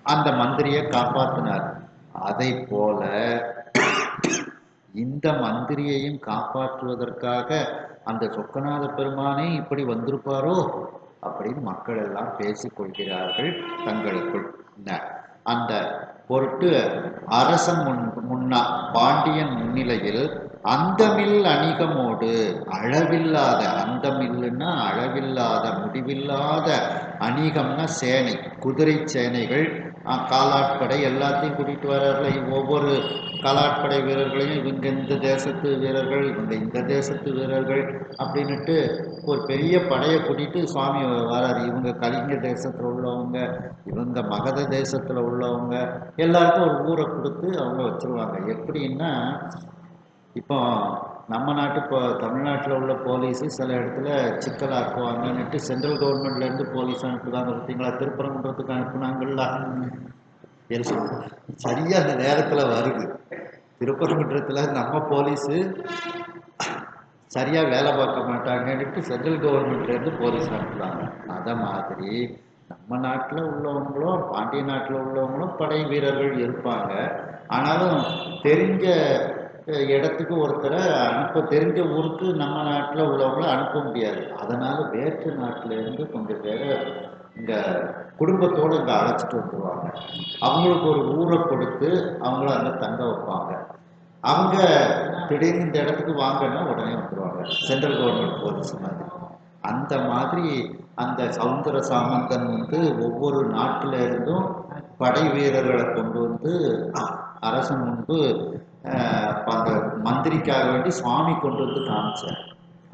அந்த மந்திரியை காப்பாற்றினார். அதை போல இந்த மந்திரியையும் காப்பாற்றுவதற்காக அந்த சொக்கநாத பெருமானே இப்படி வந்திருப்பாரோ அப்படின்னு மக்கள் எல்லாம் பேசிக்கொள்கிறார்கள் தங்களுக்குள். அந்த பொருட்டு அரசன் முன்னா, பாண்டியன் முன்னிலையில் அந்தமில் அணிகமோடு, அளவில்லாத, அந்தமில்லுன்னா அளவில்லாத முடிவில்லாத, அணிகம்னா சேனை, குதிரை சேனைகள், காலாட்படை எல்லாத்தையும் கூட்டிகிட்டு வர்றாருல. ஒவ்வொரு காலாட்படை வீரர்களையும் இவங்க இந்த தேசத்து வீரர்கள், இவங்க இந்த தேசத்து வீரர்கள் அப்படின்னுட்டு ஒரு பெரிய படையை கூட்டிகிட்டு சுவாமி வராரு. இவங்க கலிங்க தேசத்தில் உள்ளவங்க, இவங்க மகத தேசத்தில் உள்ளவங்க, எல்லாருக்கும் ஒரு ஊரை கொடுத்து அவங்க வச்சுருவாங்க. எப்படின்னா இப்போ நம்ம நாட்டு இப்போ தமிழ்நாட்டில் உள்ள போலீஸு சில இடத்துல சிக்கலாக்குவாங்கன்னுட்டு சென்ட்ரல் கவர்மெண்ட்லேருந்து போலீஸ் அனுப்புதாங்க. பார்த்தீங்களா, திருப்பரங்குன்றத்துக்கு அனுப்புனாங்கல்ல, சரியாக அந்த நேரத்தில் வருது. திருப்பரங்குன்றத்தில் நம்ம போலீஸு சரியாக வேலை பார்க்க மாட்டாங்கன்னுட்டு சென்ட்ரல் கவர்மெண்ட்லேருந்து போலீஸ் அனுப்புகிறாங்க. அதை மாதிரி நம்ம நாட்டில் உள்ளவங்களும் பாண்டிய நாட்டில் உள்ளவங்களும் படை வீரர்கள் இருப்பாங்க. ஆனாலும் தெரிஞ்ச இடத்துக்கு ஒருத்தரை தெரிஞ்ச ஊருக்கு நம்ம நாட்டில் உள்ளவங்கள அனுப்ப முடியாது. அதனால் வேற்று நாட்டிலேருந்து கொஞ்சம் பேரை இங்கே குடும்பத்தோடு இங்கே அழைச்சிட்டு வந்துடுவாங்க. அவங்களுக்கு ஒரு ஊரை கொடுத்து அவங்கள அங்கே தங்க வைப்பாங்க. அவங்க திடீர்னு இந்த இடத்துக்கு வாங்கன்னா உடனே வந்துடுவாங்க, சென்ட்ரல் கவர்மெண்ட் போலீஸ் மாதிரி. அந்த மாதிரி அந்த சவுந்தர சாமந்தன் ஒவ்வொரு நாட்டில இருந்தும் படை வீரர்களை கொண்டு வந்து அரசன் முன்பு அந்த மந்திரிக்காக வேண்டி சுவாமி கொண்டு வந்து காமிச்சார்.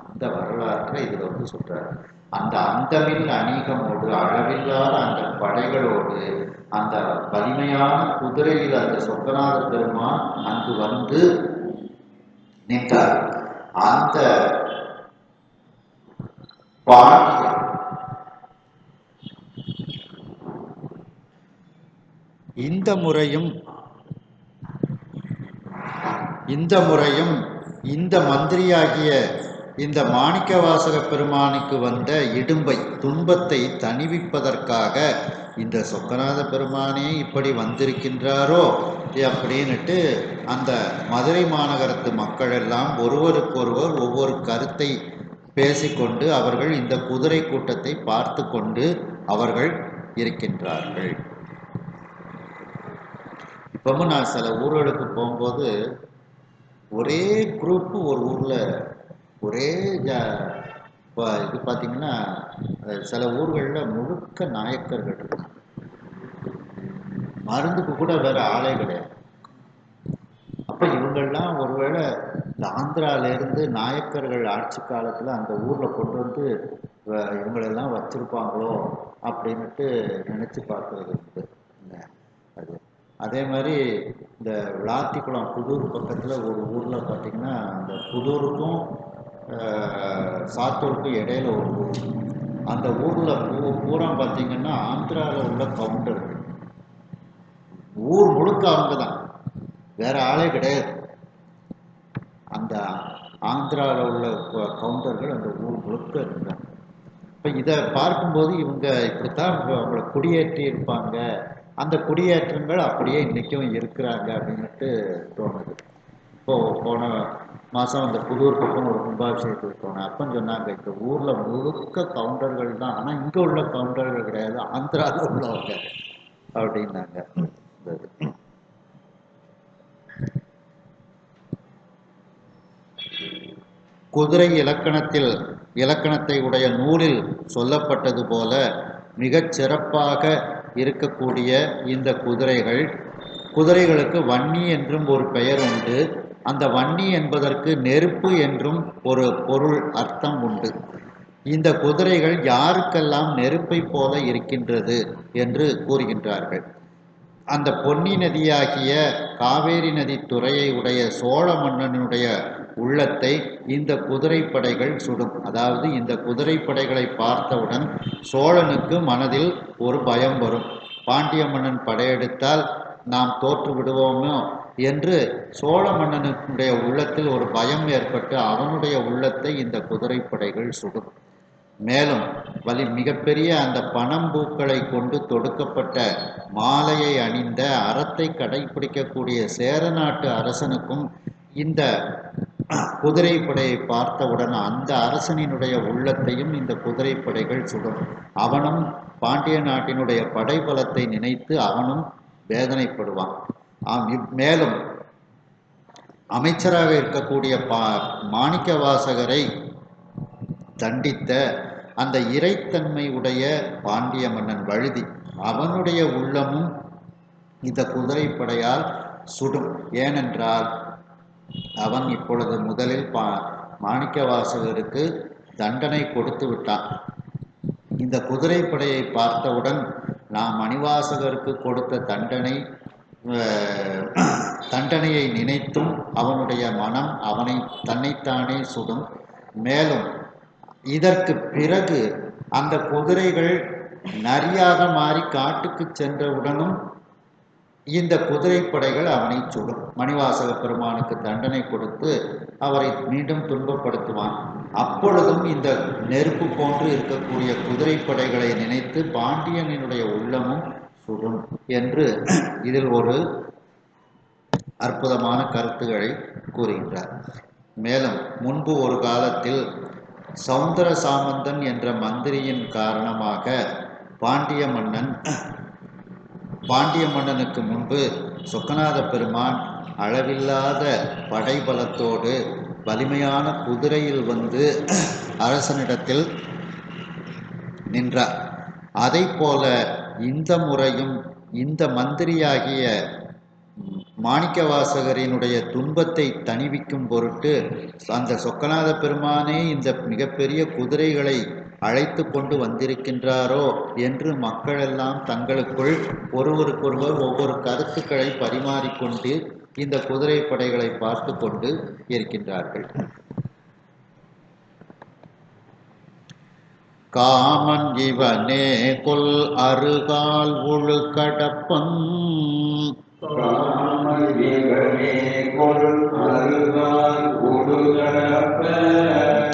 அந்த வரலாற்றை இதில் சொல்றாரு. அந்த அந்தமில் அநீகமோடு அளவில்லாத அந்த படைகளோடு அந்த வலிமையான குதிரையில் அந்த சொக்கநாத பெருமான் அங்கு வந்து நின்றார். அந்த இந்த முறையும் இந்த மந்திரியாகிய இந்த மாணிக்கவாசக பெருமானுக்கு வந்த இடும்பை துன்பத்தை தணிவிப்பதற்காக இந்த சொக்கநாத பெருமானே இப்படி வந்திருக்கின்றாரோ அப்படின்னுட்டு அந்த மதுரை மாநகரத்து மக்கள் எல்லாம் ஒருவருக்கொருவர் ஒவ்வொரு கருத்தை பேசிக்கொண்டு அவர்கள் இந்த குதிரை கூட்டத்தை பார்த்து கொண்டு அவர்கள் இருக்கின்றார்கள். இப்பவும் நான் சில ஊர்களுக்கு போகும்போது ஒரே குரூப்பு ஒரு ஊரில் ஒரே இது பார்த்தீங்கன்னா சில ஊர்களில் முழுக்க நாயக்கர்கள் இருக்கு. மருந்துக்கு கூட வேற ஆளே கிடையாது. அப்போ இவங்கள்லாம் ஒருவேளை இந்த ஆந்திராவிலேருந்து நாயக்கர்கள் ஆட்சி காலத்தில் அந்த ஊரில் கொண்டு வந்து இவங்களெல்லாம் வச்சுருப்பாங்களோ அப்படின்ட்டு நினச்சி பார்க்குறது உண்டு. அது அதே மாதிரி இந்த விளாத்திக்குளம் புதூர் பக்கத்தில் ஒரு ஊரில் பார்த்திங்கன்னா அந்த புதூருக்கும் சாத்தூருக்கும் இடையில ஒரு ஊர். அந்த ஊரில் பூரா பார்த்திங்கன்னா ஆந்திராவில் உள்ள கவுண்டர்கள். ஊர் முழுக்க அவங்க தான், வேற ஆளே கிடையாது. அந்த ஆந்திராவில் உள்ள கவுண்டர்கள் அந்த ஊர் முழுக்க இருந்தாங்க. இப்போ இதை பார்க்கும்போது இவங்க இப்படித்தான் அவங்கள குடியேற்றி இருப்பாங்க. அந்த குடியேற்றங்கள் அப்படியே இன்றைக்கும் இருக்கிறாங்க அப்படின்ட்டு தோணுது. இப்போது போன மாதம் அந்த புதூர் பக்கம் ஒரு கும்பாபிஷேகத்துக்கு போனேன். அப்போ சொன்னாங்க இந்த ஊரில் முழுக்க கவுண்டர்கள் தான், ஆனால் இங்கே உள்ள கவுண்டர்கள் கிடையாது, ஆந்திராவில் உள்ளவங்க அப்படின்னாங்க. குதிரை இலக்கணத்தை உடைய நூலில் சொல்லப்பட்டது போல மிகச் சிறப்பாக இருக்கக்கூடிய இந்த குதிரைகளுக்கு வன்னி என்றும் ஒரு பெயர் உண்டு. அந்த வன்னி என்பதற்கு நெருப்பு என்றும் ஒரு பொருள் அர்த்தம் உண்டு. இந்த குதிரைகள் யாருக்கெல்லாம் நெருப்பை போல இருக்கின்றது என்று கூறுகின்றார்கள். அந்த பொன்னி நதியாகிய காவேரி நதி துறையை உடைய சோழ மன்னனுடைய உள்ளத்தை இந்த குதிரைப்படைகள் சுடும். அதாவது இந்த குதிரைப்படைகளை பார்த்தவுடன் சோழனுக்கு மனதில் ஒரு பயம் வரும். பாண்டிய மன்னன் படையெடுத்தால் நாம் தோற்று விடுவோமோ என்று சோழ மன்னனுடைய உள்ளத்தில் ஒரு பயம் ஏற்பட்டு அவனுடைய உள்ளத்தை இந்த குதிரைப்படைகள் சுடும். மேலும் மிகப்பெரிய அந்த பனம்பூக்களை கொண்டு தொடுக்கப்பட்ட மாலையை அணிந்த அறத்தை கடைபிடிக்கக்கூடிய சேர நாட்டு அரசனுக்கும் இந்த குதிரைப்படையை பார்த்தவுடன் அந்த அரசனினுடைய உள்ளத்தையும் இந்த குதிரைப்படைகள் சுடும். அவனும் பாண்டிய நாட்டினுடைய படைபலத்தை நினைத்து அவனும் வேதனைப்படுவான். மேலும் அமைச்சராக இருக்கக்கூடிய மாணிக்கவாசகரை தண்டித்த அந்த இறைத்தன்மை உடைய பாண்டிய மன்னன் வழுதி, அவனுடைய உள்ளமும் இந்த குதிரைப்படையால் சுடும். ஏனென்றால் அவன் இப்பொழுது முதலில் மாணிக்கவாசகருக்கு தண்டனை கொடுத்து விட்டான். இந்த குதிரைப்படையை பார்த்தவுடன் நாம் மணிவாசகருக்கு கொடுத்த தண்டனையை நினைத்தும் அவனுடைய மனம் தன்னைத்தானே சுடும். மேலும் இதற்கு பிறகு அந்த குதிரைகள் நரியாக மாறி காட்டுக்கு சென்றவுடனும் இந்த குதிரைப்படைகள் அவனை சுடும். மணிவாசக பெருமானுக்கு தண்டனை கொடுத்து அவரை மீண்டும் துன்பப்படுத்துவான். அப்பொழுதும் இந்த நெருப்பு போன்று இருக்கக்கூடிய குதிரைப்படைகளை நினைத்து பாண்டியனுடைய உள்ளமும் சுடும் என்று இதில் ஒரு அற்புதமான கருத்துக்களை கூறுகின்றார். மேலும் முன்பு ஒரு காலத்தில் சௌந்தர சாமந்தன் என்ற மந்திரியின் காரணமாக பாண்டிய மன்னனுக்கு முன்பு சொக்கநாத பெருமான் அளவில்லாத படைபலத்தோடு வலிமையான குதிரையில் வந்து அரசனிடத்தில் நின்றார். அதை போல இந்த முறையும் இந்த மந்திரியாகிய மாணிக்கவாசகரினுடைய துன்பத்தை தணிவிக்கும் பொருட்டு அந்த சொக்கநாத பெருமானே இந்த மிகப்பெரிய குதிரைகளை அழைத்து கொண்டு வந்திருக்கின்றாரோ என்று மக்களெல்லாம் தங்களுக்குள் ஒருவருக்கொருவர் ஒவ்வொரு கருத்துக்களை பரிமாறிக்கொண்டு இந்த குதிரை படைகளை பார்த்து கொண்டு இருக்கின்றார்கள். காமன் இவனே கொல் அருகால் உழு கடப்பன்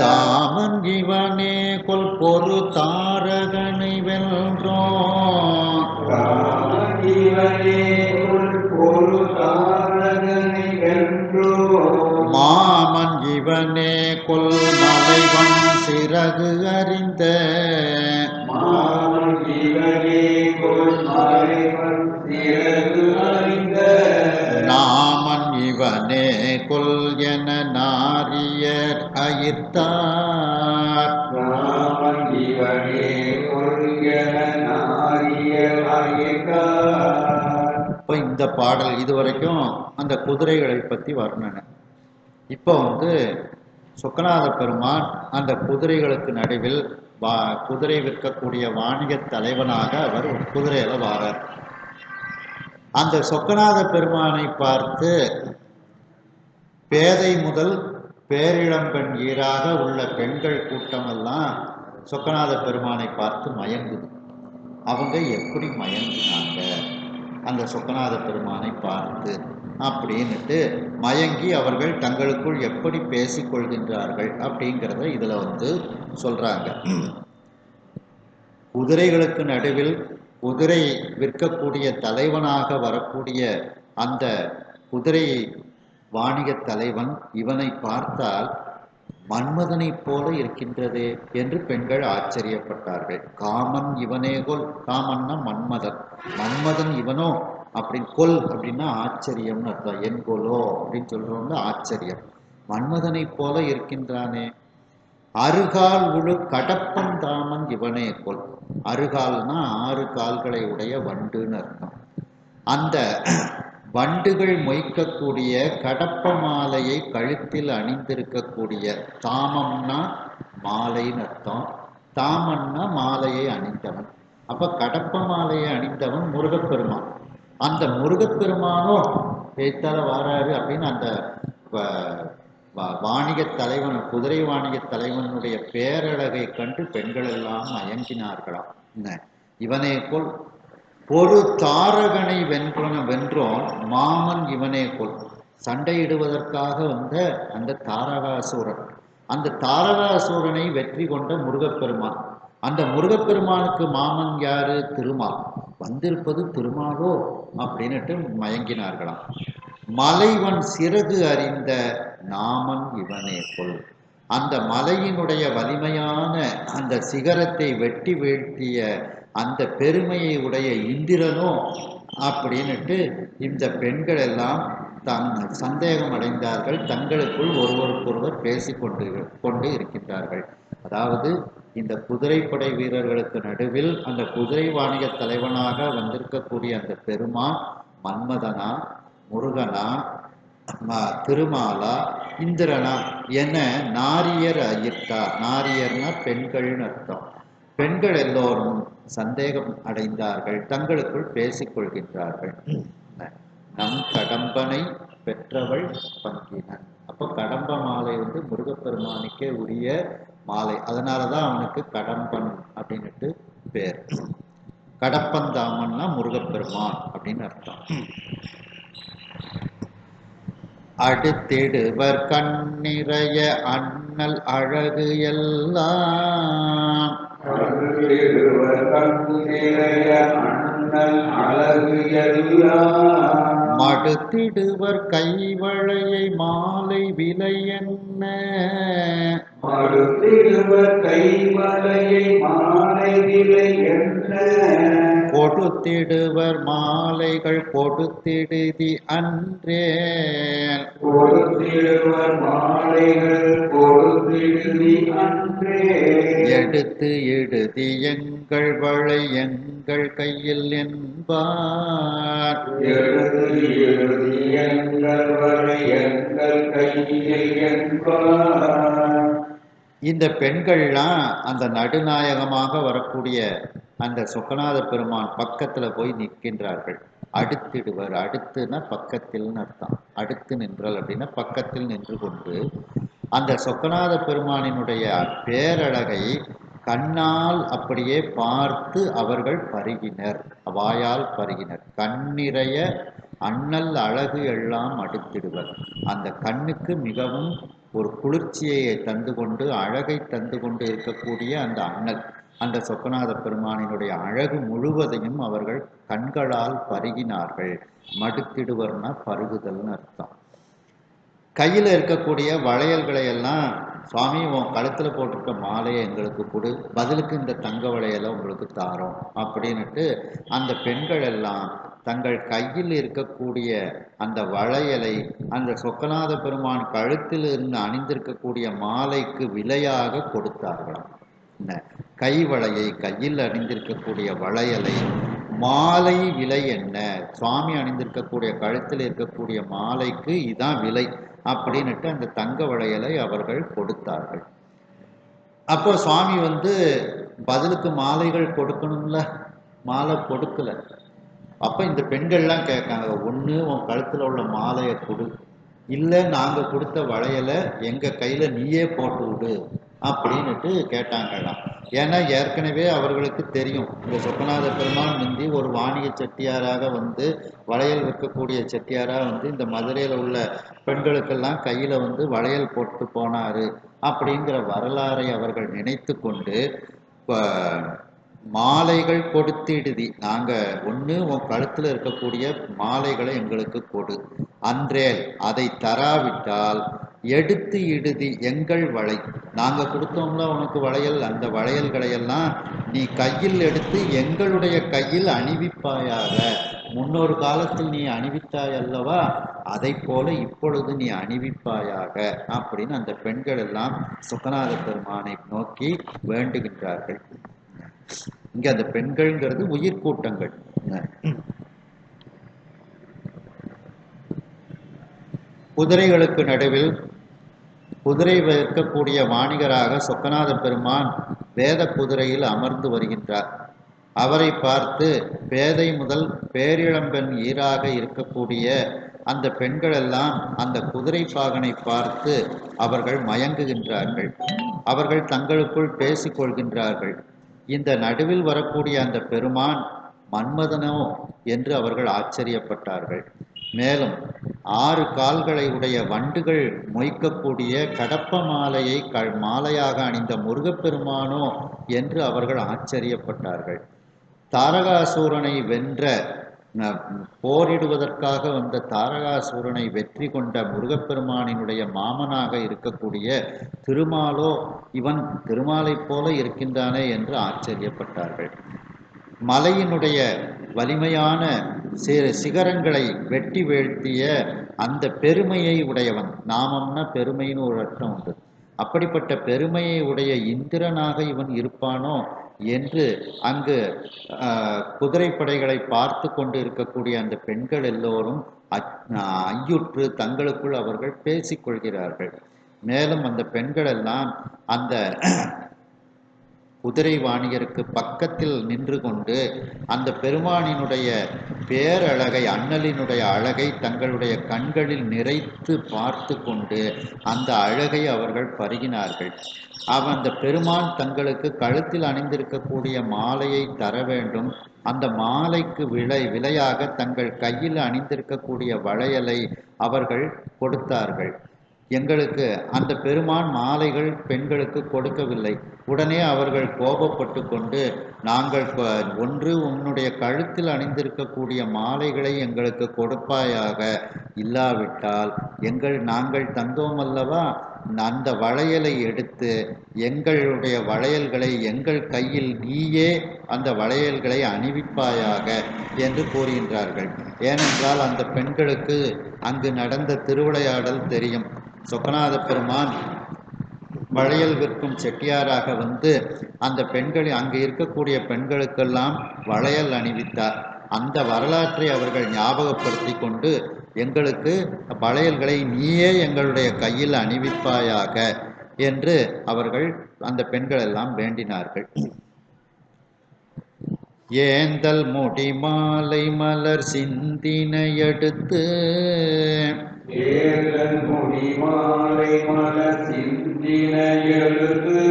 தாமன் இவனே கொல் பொரு தாரகனை வென்றோன் மாமன் இவனே கொல் மலைவன் சிறகு அறிந்த நாமன் இவனே கொல் என நாரியர் அயிர்த்தார். இப்போ இந்த பாடல் இதுவரைக்கும் அந்த குதிரைகளை பற்றி வர்ணனை. இப்போ சொக்கநாத பெருமான் அந்த குதிரைகளுக்கு நடுவில் குதிரை விற்கக்கூடிய வாணிக தலைவனாக அவர் குதிரையில வாரார். அந்த சொக்கநாத பெருமானை பார்த்து பேதை முதல் பேரிளம்பெண் ஈராக உள்ள பெண்கள் கூட்டமெல்லாம் சொக்கநாத பெருமானை பார்த்து மயங்குது. அவங்க எப்படி மயங்கினாங்க அந்த சொக்கநாத பெருமானை பார்த்து அப்படின்னுட்டு மயங்கி அவர்கள் தங்களுக்குள் எப்படி பேசிக்கொள்கின்றார்கள் அப்படிங்கிறத இதுல சொல்றாங்க. குதிரைகளுக்கு நடுவில் குதிரை விற்கக்கூடிய தலைவனாக வரக்கூடிய அந்த குதிரை வாணிக தலைவன் இவனை பார்த்தால் மன்மதனை போல இருக்கின்றதே என்று பெண்கள் ஆச்சரியப்பட்டார்கள். காமன் இவனேகொல், காமன்னா மன்மதன், மன்மதன் இவனோ அப்படின்னு, கொல் அப்படின்னா ஆச்சரியம்னு அர்த்தம். என் கொலோ அப்படின்னு சொல்றவங்க ஆச்சரியம். மன்மதனை போல இருக்கின்றானே. அருகால் உழு கடப்பன் தாமன் இவனே கொல். அருகால்னா 6 கால்களை உடைய வண்டுன்னு அர்த்தம். அந்த வண்டுகள் மொய்க்கக்கூடிய கடப்ப மாலையை கழுத்தில் அணிந்திருக்கக்கூடிய, தாமம்னா மாலைன்னு அர்த்தம், தாமன்னா மாலையை அணிந்தவன். அப்ப கடப்ப மாலையை அணிந்தவன் முருகப்பெருமான். அந்த முருகப்பெருமானோ பேத்தால வாராரு அப்படின்னு அந்த வாணிக தலைவன், குதிரை வாணிக தலைவனுடைய பேரழகை கண்டு பெண்கள் எல்லாம் மயங்கினார்களாம். இவனே போல் பொரு தாரகனை வென்றோன் மாமன் இவனே போல். சண்டையிடுவதற்காக வந்த அந்த தாரகாசூரன், அந்த தாரகாசூரனை வெற்றி கொண்ட முருகப்பெருமான். அந்த முருகப்பெருமானுக்கு மாமன் யாரு? திருமால். வந்திருப்பது திருமாலோ அப்படின்னுட்டு மயங்கினார்களாம். மலைவன் சிறகு அறிந்த நாமன் இவனே கொல். அந்த மலையினுடைய வலிமையான அந்த சிகரத்தை வெட்டி வீழ்த்திய அந்த பெருமையை உடைய இந்திரனோ அப்படின்னுட்டு இந்த பெண்கள் எல்லாம் சந்தேகம் அடைந்தார்கள். தங்களுக்குள் ஒருவருக்கொருவர் பேசிக்கொண்டு இருக்கின்றார்கள். அதாவது இந்த குதிரைப்படை வீரர்களுக்கு நடுவில் அந்த குதிரை வாணிக தலைவனாக வந்திருக்கக்கூடிய அந்த பெருமான் மன்மதனா, முருகனா, திருமாலா, இந்திரனா என நாரியர் அயிர்த்தார். நாரியர்னா பெண்கள்னு அர்த்தம். பெண்கள் எல்லோரும் சந்தேகம் அடைந்தார்கள், தங்களுக்குள் பேசிக்கொள்கின்றார்கள். நம் கடம்பனை பெற்றவள் பங்கினன். அப்போ கடம்ப மாலை வந்து முருகப்பெருமானுக்கே உரிய மாலை, அதனாலதான் அவனுக்கு கடம்பன் அப்படின்னுட்டு பேர். கடப்பந்தாமன்னா முருகப்பெருமான் அப்படின்னு அர்த்தம். அடுத்திடுவர் கண்ணிறைய அண்ணல் அழகு எல்லாம் மடுத்திடுவர் கைவளையை மாலை விலை என்ன கொடுத்திடுவர் மாலைகள் கொடுத்திடுதி அன்றே எடுத்து இடுதி எங்கள் வளை எங்கள் கையில் என்பார். இந்த பெண்கள்லாம் அந்த நடுநாயகமாக வரக்கூடிய அந்த சொக்கநாத பெருமான் பக்கத்துல போய் நிற்கின்றார்கள். அடுத்திடுவர், அடுத்துன்னா பக்கத்தில்னு அர்த்தம். அடுத்து நின்றல் அப்படின்னா பக்கத்தில் நின்று கொண்டு அந்த சொக்கநாத பெருமானினுடைய பேரழகை கண்ணால் அப்படியே பார்த்து அவர்கள் பருகினர், வாயால் பருகினர். கண்ணிறைய அண்ணல் அழகு எல்லாம் அடுத்திடுவர். அந்த கண்ணுக்கு மிகவும் ஒரு குளிர்ச்சியை தந்து கொண்டு அழகை தந்து கொண்டு இருக்கக்கூடிய அந்த அண்ணல், அந்த சொக்கநாத பெருமானினுடைய அழகு முழுவதையும் அவர்கள் கண்களால் பருகினார்கள். மடுத்திடுவர்னா பருகுதல்னு அர்த்தம். கையில் இருக்கக்கூடிய வளையல்களை எல்லாம், சுவாமி உன் கழுத்தில் போட்டிருக்க மாலையை எங்களுக்கு கொடு, பதிலுக்கு இந்த தங்க வளையலை உங்களுக்கு தாரோம் அப்படின்னுட்டு அந்த பெண்கள் எல்லாம் தங்கள் கையில் இருக்கக்கூடிய அந்த வளையலை அந்த சொக்கநாத பெருமான் கழுத்தில் இருந்து அணிந்திருக்கக்கூடிய மாலைக்கு விலையாக கொடுத்தார்களாம். கைவளையை, கையில் அணிந்திருக்கக்கூடிய வளையலை மாலை விலை என்ன, சுவாமி அணிந்திருக்கக்கூடிய கழுத்தில் இருக்கக்கூடிய மாலைக்கு இதான் விலை அப்படின்னுட்டு அந்த தங்க வளையலை அவர்கள் கொடுத்தார்கள். அப்போ சுவாமி வந்து பதிலுக்கு மாலைகள் கொடுக்கணும்ல, மாலை கொடுக்கல. அப்ப இந்த பெண்கள்லாம் கேட்காங்க, ஒண்ணு உன் கழுத்துல உள்ள மாலையை கொடு, இல்லை நாங்க கொடுத்த வளையலை எங்க கையில நீயே போட்டு விடு அப்படின்னுட்டு கேட்டாங்களாம். ஏன்னா ஏற்கனவே அவர்களுக்கு தெரியும், இந்த சொக்கநாத பெருமான் முந்தி ஒரு வாணிக செட்டியாராக வந்து, வளையல் விற்கக்கூடிய செட்டியாராக வந்து இந்த மதுரையில் உள்ள பெண்களுக்கெல்லாம் கையில் வந்து வளையல் போட்டு போனாரு அப்படிங்கிற வரலாறை அவர்கள் நினைத்து கொண்டு மாலைகள் கொடுத்திடுதி, நாங்கள் ஒன்று உன் கழுத்தில் இருக்கக்கூடிய மாலைகளை எங்களுக்கு கொடு, அன்றேல் அதை தராவிட்டால் எடுத்து இடுதி எங்கள் வளை, நாங்கள் கொடுத்தோம்ல உனக்கு வளையல், அந்த வளையல்களையெல்லாம் நீ கையில் எடுத்து எங்களுடைய கையில் அணிவிப்பாயாக. முன்னொரு காலத்தில் நீ அணிவித்தாய் அல்லவா, அதை போல இப்பொழுது நீ அணிவிப்பாயாக அப்படின்னு அந்த பெண்கள் எல்லாம் சொக்கநாத பெருமானை நோக்கி வேண்டுகின்றார்கள். இங்க அந்த பெண்கள்ங்கிறது உயிர் கூட்டங்கள். குதிரைகளுக்கு நடுவில் குதிரை வைக்கக்கூடிய வாணிகராக சொக்கநாத பெருமான் வேத குதிரையில் அமர்ந்து வருகின்றார். அவரை பார்த்து பேதை முதல் பேரிளம்பெண் ஈராக இருக்கக்கூடிய அந்த பெண்கள் எல்லாம் அந்த குதிரை பாகனை பார்த்து அவர்கள் மயங்குகின்றார்கள். அவர்கள் தங்களுக்குள் பேசிக்கொள்கின்றார்கள். இந்த நடுவில் வரக்கூடிய அந்த பெருமான் மன்மதனோ என்று அவர்கள் ஆச்சரியப்பட்டார்கள். மேலும் 6 கால்களை உடைய வண்டுகள் மொய்க்கக்கூடிய கடப்ப மாலையை மாலையாக அணிந்த முருகப்பெருமானோ என்று அவர்கள் ஆச்சரியப்பட்டார்கள். தாரகாசூரனை வென்ற, போரிடுவதற்காக வந்த தாரகாசூரனை வெற்றி கொண்ட முருகப்பெருமானினுடைய மாமனாக இருக்கக்கூடிய திருமாலோ இவன் திருமாலை போல இருக்கின்றானே என்று ஆச்சரியப்பட்டார்கள். மலையினுடைய வலிமையான சிகரங்களை வெட்டி வீழ்த்திய அந்த பெருமையை உடையவன், நாமம்னா பெருமைன்னு ஒரு அர்த்தம் உண்டு, அப்படிப்பட்ட பெருமையை உடைய இந்திரனாக இவன் இருப்பானோ என்று அங்கு குதிரைப்படைகளை பார்த்து கொண்டு இருக்கக்கூடிய அந்த பெண்கள் எல்லோரும் ஐயுற்று தங்களுக்குள் அவர்கள் பேசிக்கொள்கிறார்கள். மேலும் அந்த பெண்கள் எல்லாம் அந்த குதிரை வாணிகருக்கு பக்கத்தில் நின்று கொண்டு அந்த பெருமானினுடைய பேரழகை, அண்ணலினுடைய அழகை தங்களுடைய கண்களில் நிறைத்து பார்த்து கொண்டு அந்த அழகை அவர்கள் பருகினார்கள். அந்த பெருமான் தங்களுக்கு கழுத்தில் அணிந்திருக்கக்கூடிய மாலையை தர வேண்டும். அந்த மாலைக்கு விலையாக தங்கள் கையில் அணிந்திருக்கக்கூடிய வளையலை அவர்கள் கொடுத்தார்கள். எங்களுக்கு அந்த பெருமான் மாலைகள் பெண்களுக்கு கொடுக்கவில்லை. உடனே அவர்கள் கோபப்பட்டு கொண்டு, நாங்கள் ஒன்று உன்னுடைய கழுத்தில் அணிந்திருக்கக்கூடிய மாலைகளை எங்களுக்கு கொடுப்பாயாக, இல்லாவிட்டால் நாங்கள் தந்தோம் அல்லவா, அந்த வளையலை எடுத்து எங்களுடைய வளையல்களை எங்கள் கையில் நீயே அந்த வளையல்களை அணிவிப்பாயாக என்று கூறுகின்றார்கள். ஏனென்றால் அந்த பெண்களுக்கு அங்கு நடந்த திருவிளையாடல் தெரியும். சொக்கநாத பெருமான் வளையல் விற்கும் செட்டியாராக வந்து அந்த பெண்கள் அங்கு இருக்கக்கூடிய பெண்களுக்கெல்லாம் வளையல் அணிவித்தார். அந்த வரலாற்றை அவர்கள் ஞாபகப்படுத்தி கொண்டு, எங்களுக்கு வளையல்களை நீயே எங்களுடைய கையில் அணிவிப்பாயாக என்று அவர்கள் அந்த பெண்கள் எல்லாம் வேண்டினார்கள். ஏந்தல் முடி மாலை மலர் சிந்தினை எடுத்து, ஏந்தல் முடி மாலை மலர் சிந்தினை எடுத்து,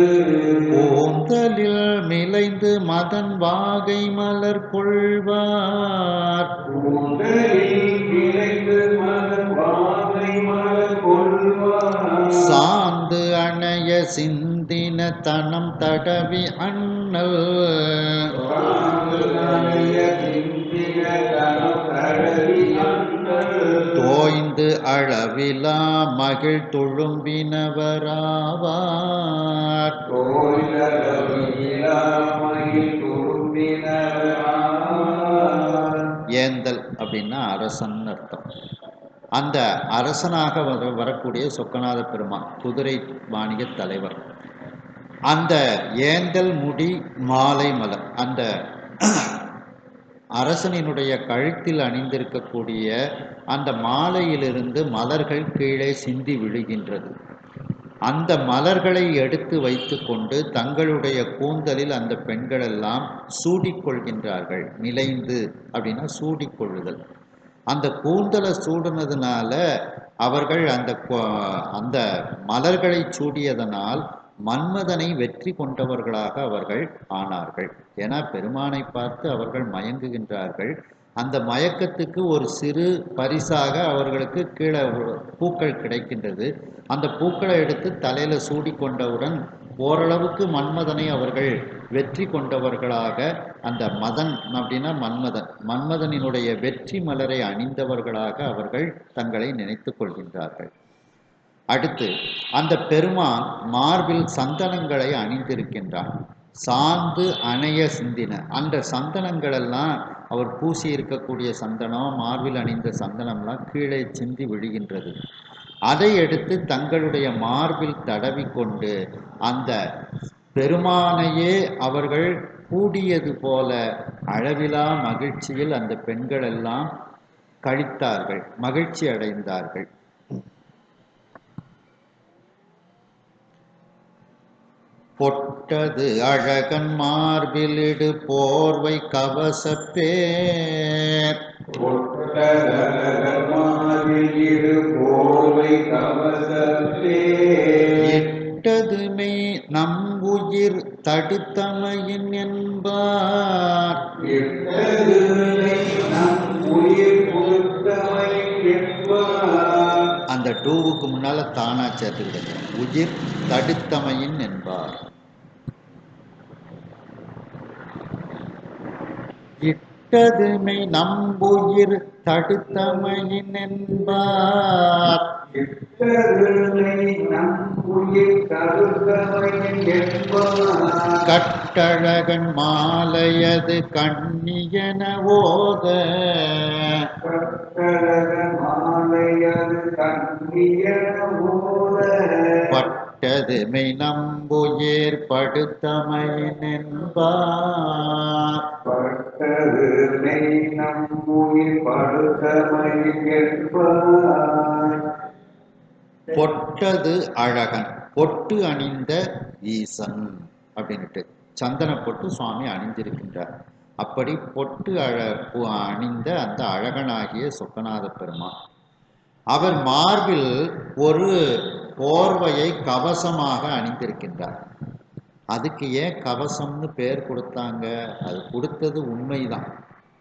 கூந்தலில் மிளைந்து மதன் வாகை மலர் கொள்வார், கூந்தலில் மிளைந்து மதன் வாகை மலர் கொள்வார், சாந்து அணைய சிந்தின தனம் தடவி அண்ணல், தோய்ந்து அளவிலா மகிழ் துழும்பினவராவார். ஏந்தல் அப்படின்னா அரசன் அர்த்தம். அந்த அரசனாக வரக்கூடிய சொக்கநாத பெருமான் குதிரை வாணிக தலைவர். அந்த ஏந்தல் முடி மாலை மலர், அந்த அரசனினுடைய கழுத்தில் அணிந்திருக்கக்கூடிய அந்த மாலையிலிருந்து மலர்கள் கீழே சிந்தி விழுகின்றது. அந்த மலர்களை எடுத்து வைத்து கொண்டு தங்களுடைய கூந்தலில் அந்த பெண்கள் எல்லாம் சூடிக்கொள்கின்றார்கள். மிளைந்து அப்படின்னா சூடிக்கொள்ளுதல். அந்த கூந்தலை சூடினதுனால அவர்கள் அந்த மலர்களை சூடியதனால் மன்மதனை வெற்றி கொண்டவர்களாக அவர்கள் ஆனார்கள். ஏன்னா பெருமானை பார்த்து அவர்கள் மயங்குகின்றார்கள். அந்த மயக்கத்துக்கு ஒரு சிறு பரிசாக அவர்களுக்கு கீழே பூக்கள் கிடைக்கின்றது. அந்த பூக்களை எடுத்து தலையில சூடி கொண்டவுடன் ஓரளவுக்கு மன்மதனை அவர்கள் வெற்றி கொண்டவர்களாக, அந்த மதன் அப்படின்னா மன்மதனினுடைய வெற்றி மலரை அணிந்தவர்களாக அவர்கள் தங்களை நினைத்து கொள்கின்றார்கள். அடுத்து அந்த பெருமான் மார்பில் சந்தனங்களை அணிந்திருக்கின்றான். சாந்து அணைய சிந்தின, அந்த சந்தனங்கள் எல்லாம் அவர் பூசி இருக்கக்கூடிய சந்தனம், மார்பில் அணிந்த சந்தனம்லாம் கீழே சிந்தி விழுகின்றது. அதை எடுத்து தங்களுடைய மார்பில் தடவி கொண்டு அந்த பெருமானையே அவர்கள் கூடியது போல அளவிலா மகிழ்ச்சியில் அந்த பெண்கள் எல்லாம் கழித்தார்கள், மகிழ்ச்சி அடைந்தார்கள். பொட்டது அழகன் மார்பிலிடு போர்வை கவசப்பேர், இட்டதுமை நம்புயிர் தடுத்தமையின் என்பார். அந்த டூவுக்கு முன்னால தானா சேர்த்துக்கிடுங்க. உயிர் தடுத்தமையின் என்பார். இட்டதுமை நம்புயிர் தடுத்தமையின் என்பார். கட்டழகன் மாலையது கண்ணியன ஓத, பட்ட பட்டது மெய் நம்புயிர் படுத்தமையினென்பார். பட்டது மெய் நம்முயிர் படுத்தமையின் என்பார். பொட்டது அழகன், பொட்டு அணிந்த ஈசன் அப்படின்ட்டு சந்தன பொட்டு சுவாமி அணிஞ்சிருக்கின்றார். அப்படி பொட்டு அணிந்த அந்த அழகனாகிய சொக்கநாத பெருமான், அவர் மார்பில் ஒரு போர்வையை கவசமாக அணிந்திருக்கின்றார். அதுக்கு ஏன் கவசம்னு பேர் கொடுத்தாங்க? அது கொடுத்தது உண்மைதான்.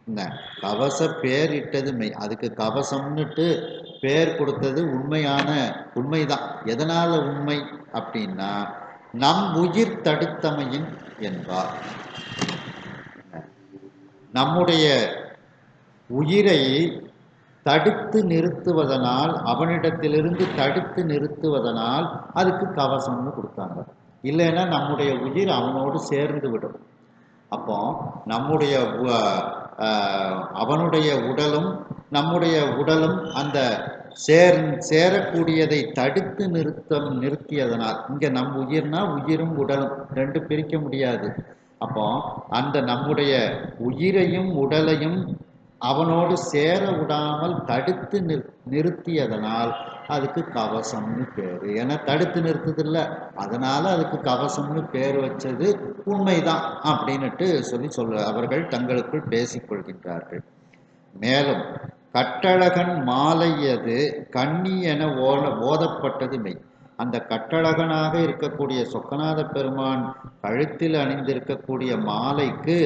என்ன கவச பேர் இட்டது மெய், அதுக்கு கவசம்னுட்டு பேர் கொடுத்தது உண்மைதான். எதனால உண்மை அப்படின்னா, நம் உயிர் தடுத்தமையின் என்பார். நம்முடைய உயிரை தடுத்து நிறுத்துவதனால், அவனிடத்திலிருந்து தடுத்து நிறுத்துவதனால் அதுக்கு கவசம்னு கொடுத்தாங்க. இல்லைன்னா நம்முடைய உயிர் அவனோடு சேர்ந்து விடும். அப்போ நம்முடைய அவனுடைய உடலும் நம்முடைய உடலும் அந்த சேரக்கூடியதை தடுத்து நிறுத்தியதனால், இங்க நம் உயிர்னா உயிரும் உடலும் ரெண்டு பிரிக்க முடியாது. அப்போ அந்த நம்முடைய உயிரையும் உடலையும் அவனோடு சேர விடாமல் தடுத்து நிறுத்தியதனால் அதுக்கு கவசம்னு பேரு. ஏன்னா தடுத்து நிறுத்துதில்ல, அதனால அதுக்கு கவசம்னு பேர் வச்சது உண்மைதான் அப்படின்னுட்டு சொல்ல அவர்கள் தங்களுக்குள் பேசிக்கொள்கின்றார்கள். மேலும் கட்டழகன் மாலையது கண்ணி என ஓதப்பட்டது மெய். அந்த கட்டழகனாக இருக்கக்கூடிய சொக்கநாத பெருமான் கழுத்தில் அணிந்திருக்கக்கூடிய மாலைக்கு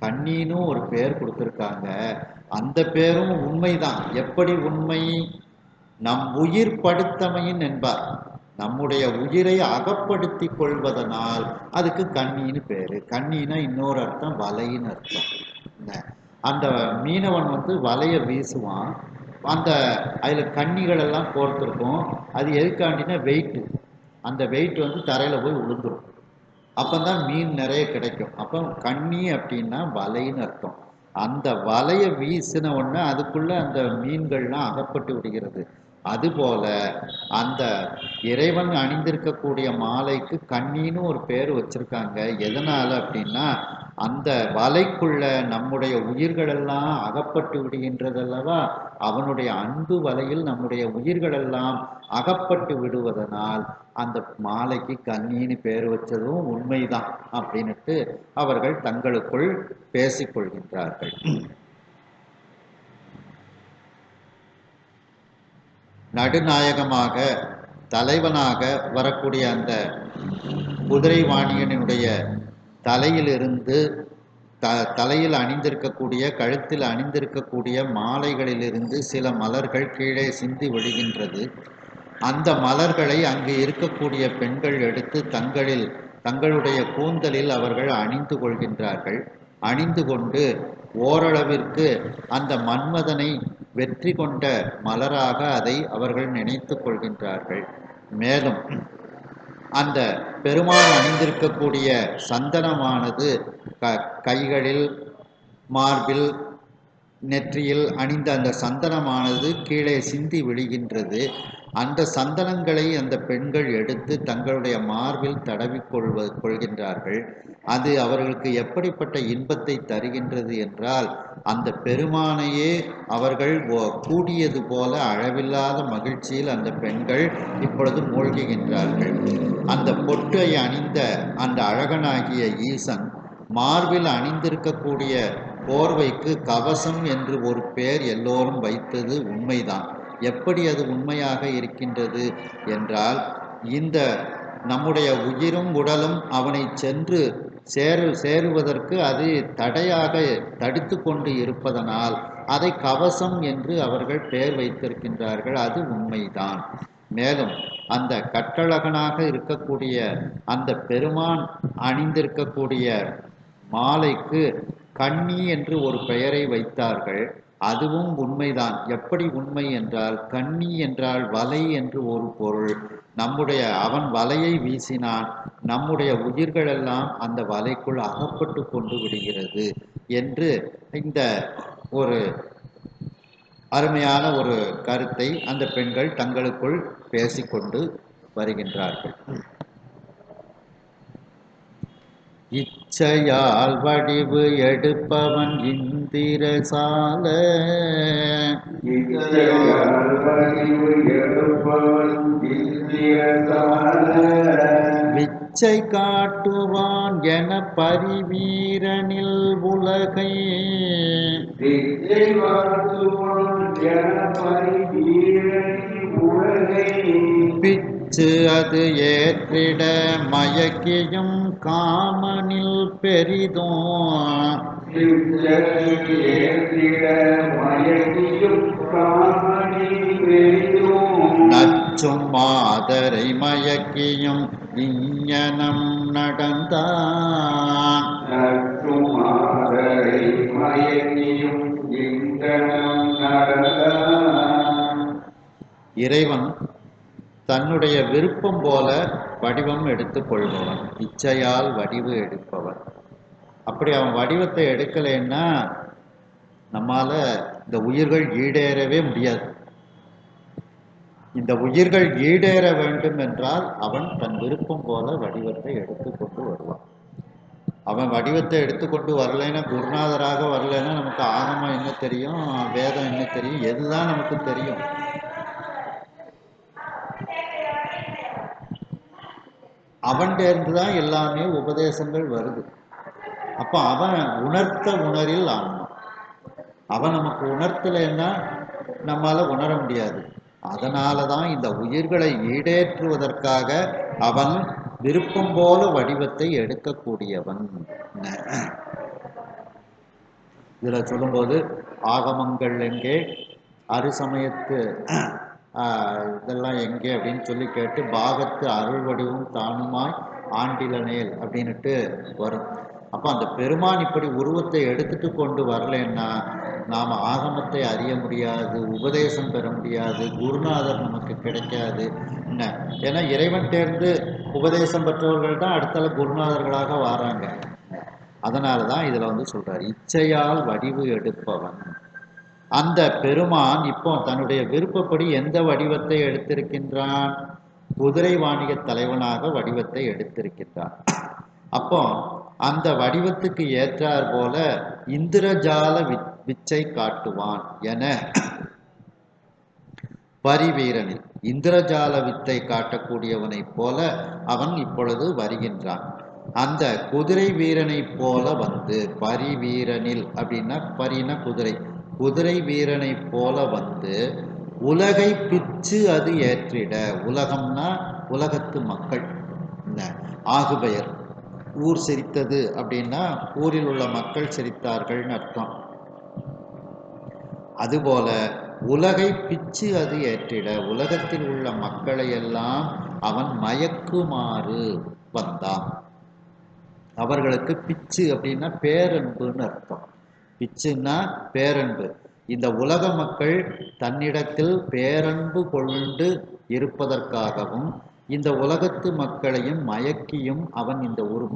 கண்ணின்னு ஒரு பேர் கொடுத்திருக்காங்க. அந்த பேரும் உண்மைதான். எப்படி உண்மை? நம் உயிர் படுத்தமையின் என்பார். நம்முடைய உயிரை அகப்படுத்தி கொள்வதனால் அதுக்கு கண்ணின்னு பேரு. கண்ணினா இன்னொரு அர்த்தம் வலைன்னு அர்த்தம். அந்த மீனவன் வலையை வீசுவான், அந்த அதில் கண்ணிகள் எல்லாம் கோர்த்துருக்கும். அது எதுக்காண்டினா வெயிட்டு, அந்த வெயிட் தரையில் போய் விழுந்துடும். அப்போதான் மீன் நிறைய கிடைக்கும். அப்போ கண்ணி அப்படின்னா வலைன்னு அர்த்தம். அந்த வலையை வீசின உடனே அதுக்குள்ள அந்த மீன்கள்லாம் அகப்பட்டு விடுகிறது. அதுபோல அந்த இறைவன் அணிந்திருக்கக்கூடிய மாலைக்கு கண்ணின்னு ஒரு பேர் வச்சிருக்காங்க. எதனால அப்படின்னா, அந்த வலைக்குள்ள நம்முடைய உயிர்களெல்லாம் அகப்பட்டு விடுகின்றதல்லவா, அவனுடைய அன்பு வலையில் நம்முடைய உயிர்களெல்லாம் அகப்பட்டு விடுவதனால் அந்த மாலைக்கு கண்ணின்னு பேர் வச்சதும் உண்மைதான் அப்படின்னுட்டு அவர்கள் தங்களுக்குள் பேசிக்கொள்கின்றார்கள். நடுநாயகமாக தலைவனாக வரக்கூடிய அந்த குதிரை வாணியனுடைய தலையிலிருந்து தலையில் அணிந்திருக்கக்கூடிய கழுத்தில் அணிந்திருக்கக்கூடிய மாலைகளிலிருந்து சில மலர்கள் கீழே சிந்தி விழுகின்றது. அந்த மலர்களை அங்கு இருக்கக்கூடிய பெண்கள் எடுத்து தங்களுடைய கூந்தலில் அவர்கள் அணிந்து கொள்கின்றார்கள். அணிந்து கொண்டு ஓரளவிற்கு அந்த மன்மதனை வெற்றி கொண்ட மலராக அதை அவர்கள் நினைத்து கொள்கின்றார்கள். மேலும் அந்த பெருமாள் அணிந்திருக்கக்கூடிய சந்தனமானது கைகளில், மார்பில், நெற்றியில் அணிந்த அந்த சந்தனமானது கீழே சிந்தி விழுகின்றது. அந்த சந்தனங்களை அந்த பெண்கள் எடுத்து தங்களுடைய மார்பில் தடவி கொள்கின்றார்கள். அது அவர்களுக்கு எப்படிப்பட்ட இன்பத்தை தருகின்றது என்றால், அந்த பெருமானையே அவர்கள் கூடியது போல அளவில்லாத மகிழ்ச்சியில் அந்த பெண்கள் இப்பொழுது மூழ்குகின்றார்கள். அந்த பொட்டை அணிந்த அந்த அழகனாகிய ஈசன் மார்பில் அணிந்திருக்கக்கூடிய போர்வைக்கு கவசம் என்று ஒரு பெயர் எல்லோரும் வைத்தது உண்மைதான். எப்படி அது உண்மையாக இருக்கின்றது என்றால், இந்த நம்முடைய உயிரும் உடலும் அவனை சென்று சேருவதற்கு அது தடையாக தடுத்து கொண்டு இருப்பதனால் அதை கவசம் என்று அவர்கள் பெயர் வைத்திருக்கின்றார்கள். அது உண்மைதான். மேலும் அந்த கட்டழகனாக இருக்கக்கூடிய அந்த பெருமான் அணிந்திருக்கக்கூடிய மாலைக்கு கண்ணி என்று ஒரு பெயரை வைத்தார்கள். அதுவும் உண்மைதான். எப்படி உண்மை என்றால், கண்ணி என்றால் வலை என்று ஒரு பொருள். அவன் வலையை வீசினான், நம்முடைய உயிர்களெல்லாம் அந்த வலைக்குள் அகப்பட்டு கொண்டு விடுகிறது என்று இந்த ஒரு அருமையான ஒரு கருத்தை அந்த பெண்கள் தங்களுக்குள் பேசிக்கொண்டு வருகின்றார்கள். இச்சையால் வடிவு எடுப்பவன் இந்திரசால இச்சையால் வடிவு எடுப்பவன் இந்திரசால விச்சை காட்டுவான் என பரிவீரனில் உலகை விச்சை காட்டுவான் என பரிவீரனில் உலகை பிச்சு அது ஏற்றிட மயக்கியும் காமனில் பெரிதும் ஏற்றிட மயக்கியும் காமனில் பெரிதும் நச்சும் மாதரை மயக்கியும் இஞ்ஞனம் நடந்தான் நற்றும் மாதரை மயக்கியும் இங்கனம் நடந்தான் இறைவன் தன்னுடைய விருப்பம் போல வடிவம் எடுத்துக் கொள்பவன், இச்சையால் வடிவு எடுப்பவன். அப்படி அவன் வடிவத்தை எடுக்கலைன்னா நம்மால இந்த உயிர்கள் ஈடேறவே முடியாது. இந்த உயிர்கள் ஈடேற வேண்டும் என்றால் அவன் தன் விருப்பம் போல வடிவத்தை எடுத்துக்கொண்டு வருவான். அவன் வடிவத்தை எடுத்துக்கொண்டு வரலைன்னா, குருநாதராக வரலைன்னா நமக்கு ஆகமம் என்ன தெரியும், வேதம் என்ன தெரியும், எதுதான் நமக்கு தெரியும்? அவன்கிட்ட தான் எல்லாமே உபதேசங்கள் வருது. அப்போ அவன் உணர்த்த உணரில் ஆன்மா. அவன் நமக்கு உணர்த்தலைன்னா நம்மால உணர முடியாது. அதனால தான் இந்த உயிர்களை ஈடேற்றுவதற்காக அவன் விருப்பம் போல வடிவத்தை எடுக்கக்கூடியவன். இதுல சொல்லும்போது ஆகமங்கள் எங்கே, அருசமயத்து இதெல்லாம் எங்கே அப்படின்னு சொல்லி கேட்டு பாகத்து அருள் வடிவும் தானுமாய் ஆண்டிலனேல் அப்படின்னுட்டு வரும். அப்போ அந்த பெருமான் இப்படி உருவத்தை எடுத்துட்டு கொண்டு வரலன்னா நாம் ஆகமத்தை அறிய முடியாது, உபதேசம் பெற முடியாது, குருநாதர் நமக்கு கிடைக்காது. என்ன ஏன்னா இறைவன் தேர்ந்து உபதேசம் பெற்றவர்கள் தான் அடுத்த குருநாதர்களாக வராங்க. அதனால தான் இதில் வந்து சொல்றார், இச்சையால் வடிவு எடுப்பவன். அந்த பெருமான் இப்போ தன்னுடைய விருப்பப்படி எந்த வடிவத்தை எடுத்திருக்கின்றான்? குதிரை வாணிக தலைவனாக வடிவத்தை எடுத்திருக்கின்றான். அப்போ அந்த வடிவத்துக்கு ஏற்றார் போல இந்திரஜால விச்சை காட்டுவான் என பரிவீரனில் இந்திரஜால வித்தை காட்டக்கூடியவனை போல அவன் இப்பொழுது வருகின்றான். அந்த குதிரை வீரனை போல வந்து பரிவீரனில் அப்படின்னா, பரின குதிரை, குதிரை வீரனை போல வந்து உலகை பிச்சு அது ஏற்றிட. உலகம்னா உலகத்து மக்கள், ஆகுபெயர். ஊர் சிரித்தது அப்படின்னா ஊரில் உள்ள மக்கள் சிரித்தார்கள்னு அர்த்தம். அதுபோல உலகை பிச்சு அது ஏற்றிட, உலகத்தில் உள்ள மக்களை எல்லாம் அவன் மயக்குமாறு வந்தான். அவர்களுக்கு பிச்சு அப்படின்னா பேரன்புன்னு அர்த்தம். பிச்சுன்னா பேரன்பு. இந்த உலக மக்கள் தன்னிடத்தில் பேரன்பு கொண்டு இருப்பதற்காகவும் இந்த உலகத்து மக்களையும் மயக்கியும் அவன்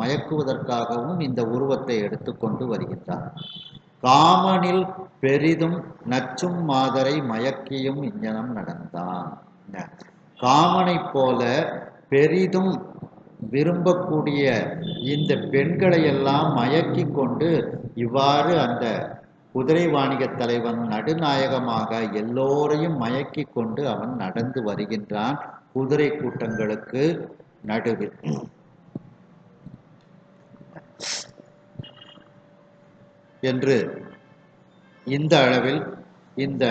மயக்குவதற்காகவும் இந்த உருவத்தை எடுத்துக்கொண்டு வருகின்றான். காமனில் பெரிதும் நச்சும் மாதரை மயக்கியும் இஞ்ஞனம் நடந்தான். காமனை போல பெரிதும் விரும்பக்கூடிய இந்த பெண்களை எல்லாம் மயக்கி கொண்டு இவ்வாறு அந்த குதிரை வாணிக தலைவன் நடுநாயகமாக எல்லோரையும் மயக்கி கொண்டு அவன் நடந்து வருகின்றான் குதிரை கூட்டங்களுக்கு நடுவில். என்று இந்த அளவில் இந்த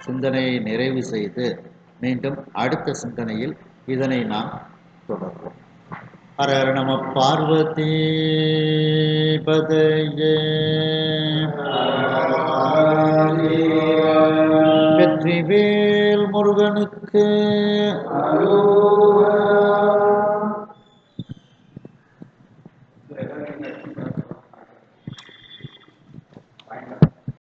சிந்தனையை நிறைவு செய்து மீண்டும் அடுத்த சிந்தனையில் இதனை நாம் தொடர்வோம். ஹர ஹர நம பார்வதி பதையே. வெற்றிவேல் முருகனுக்கு.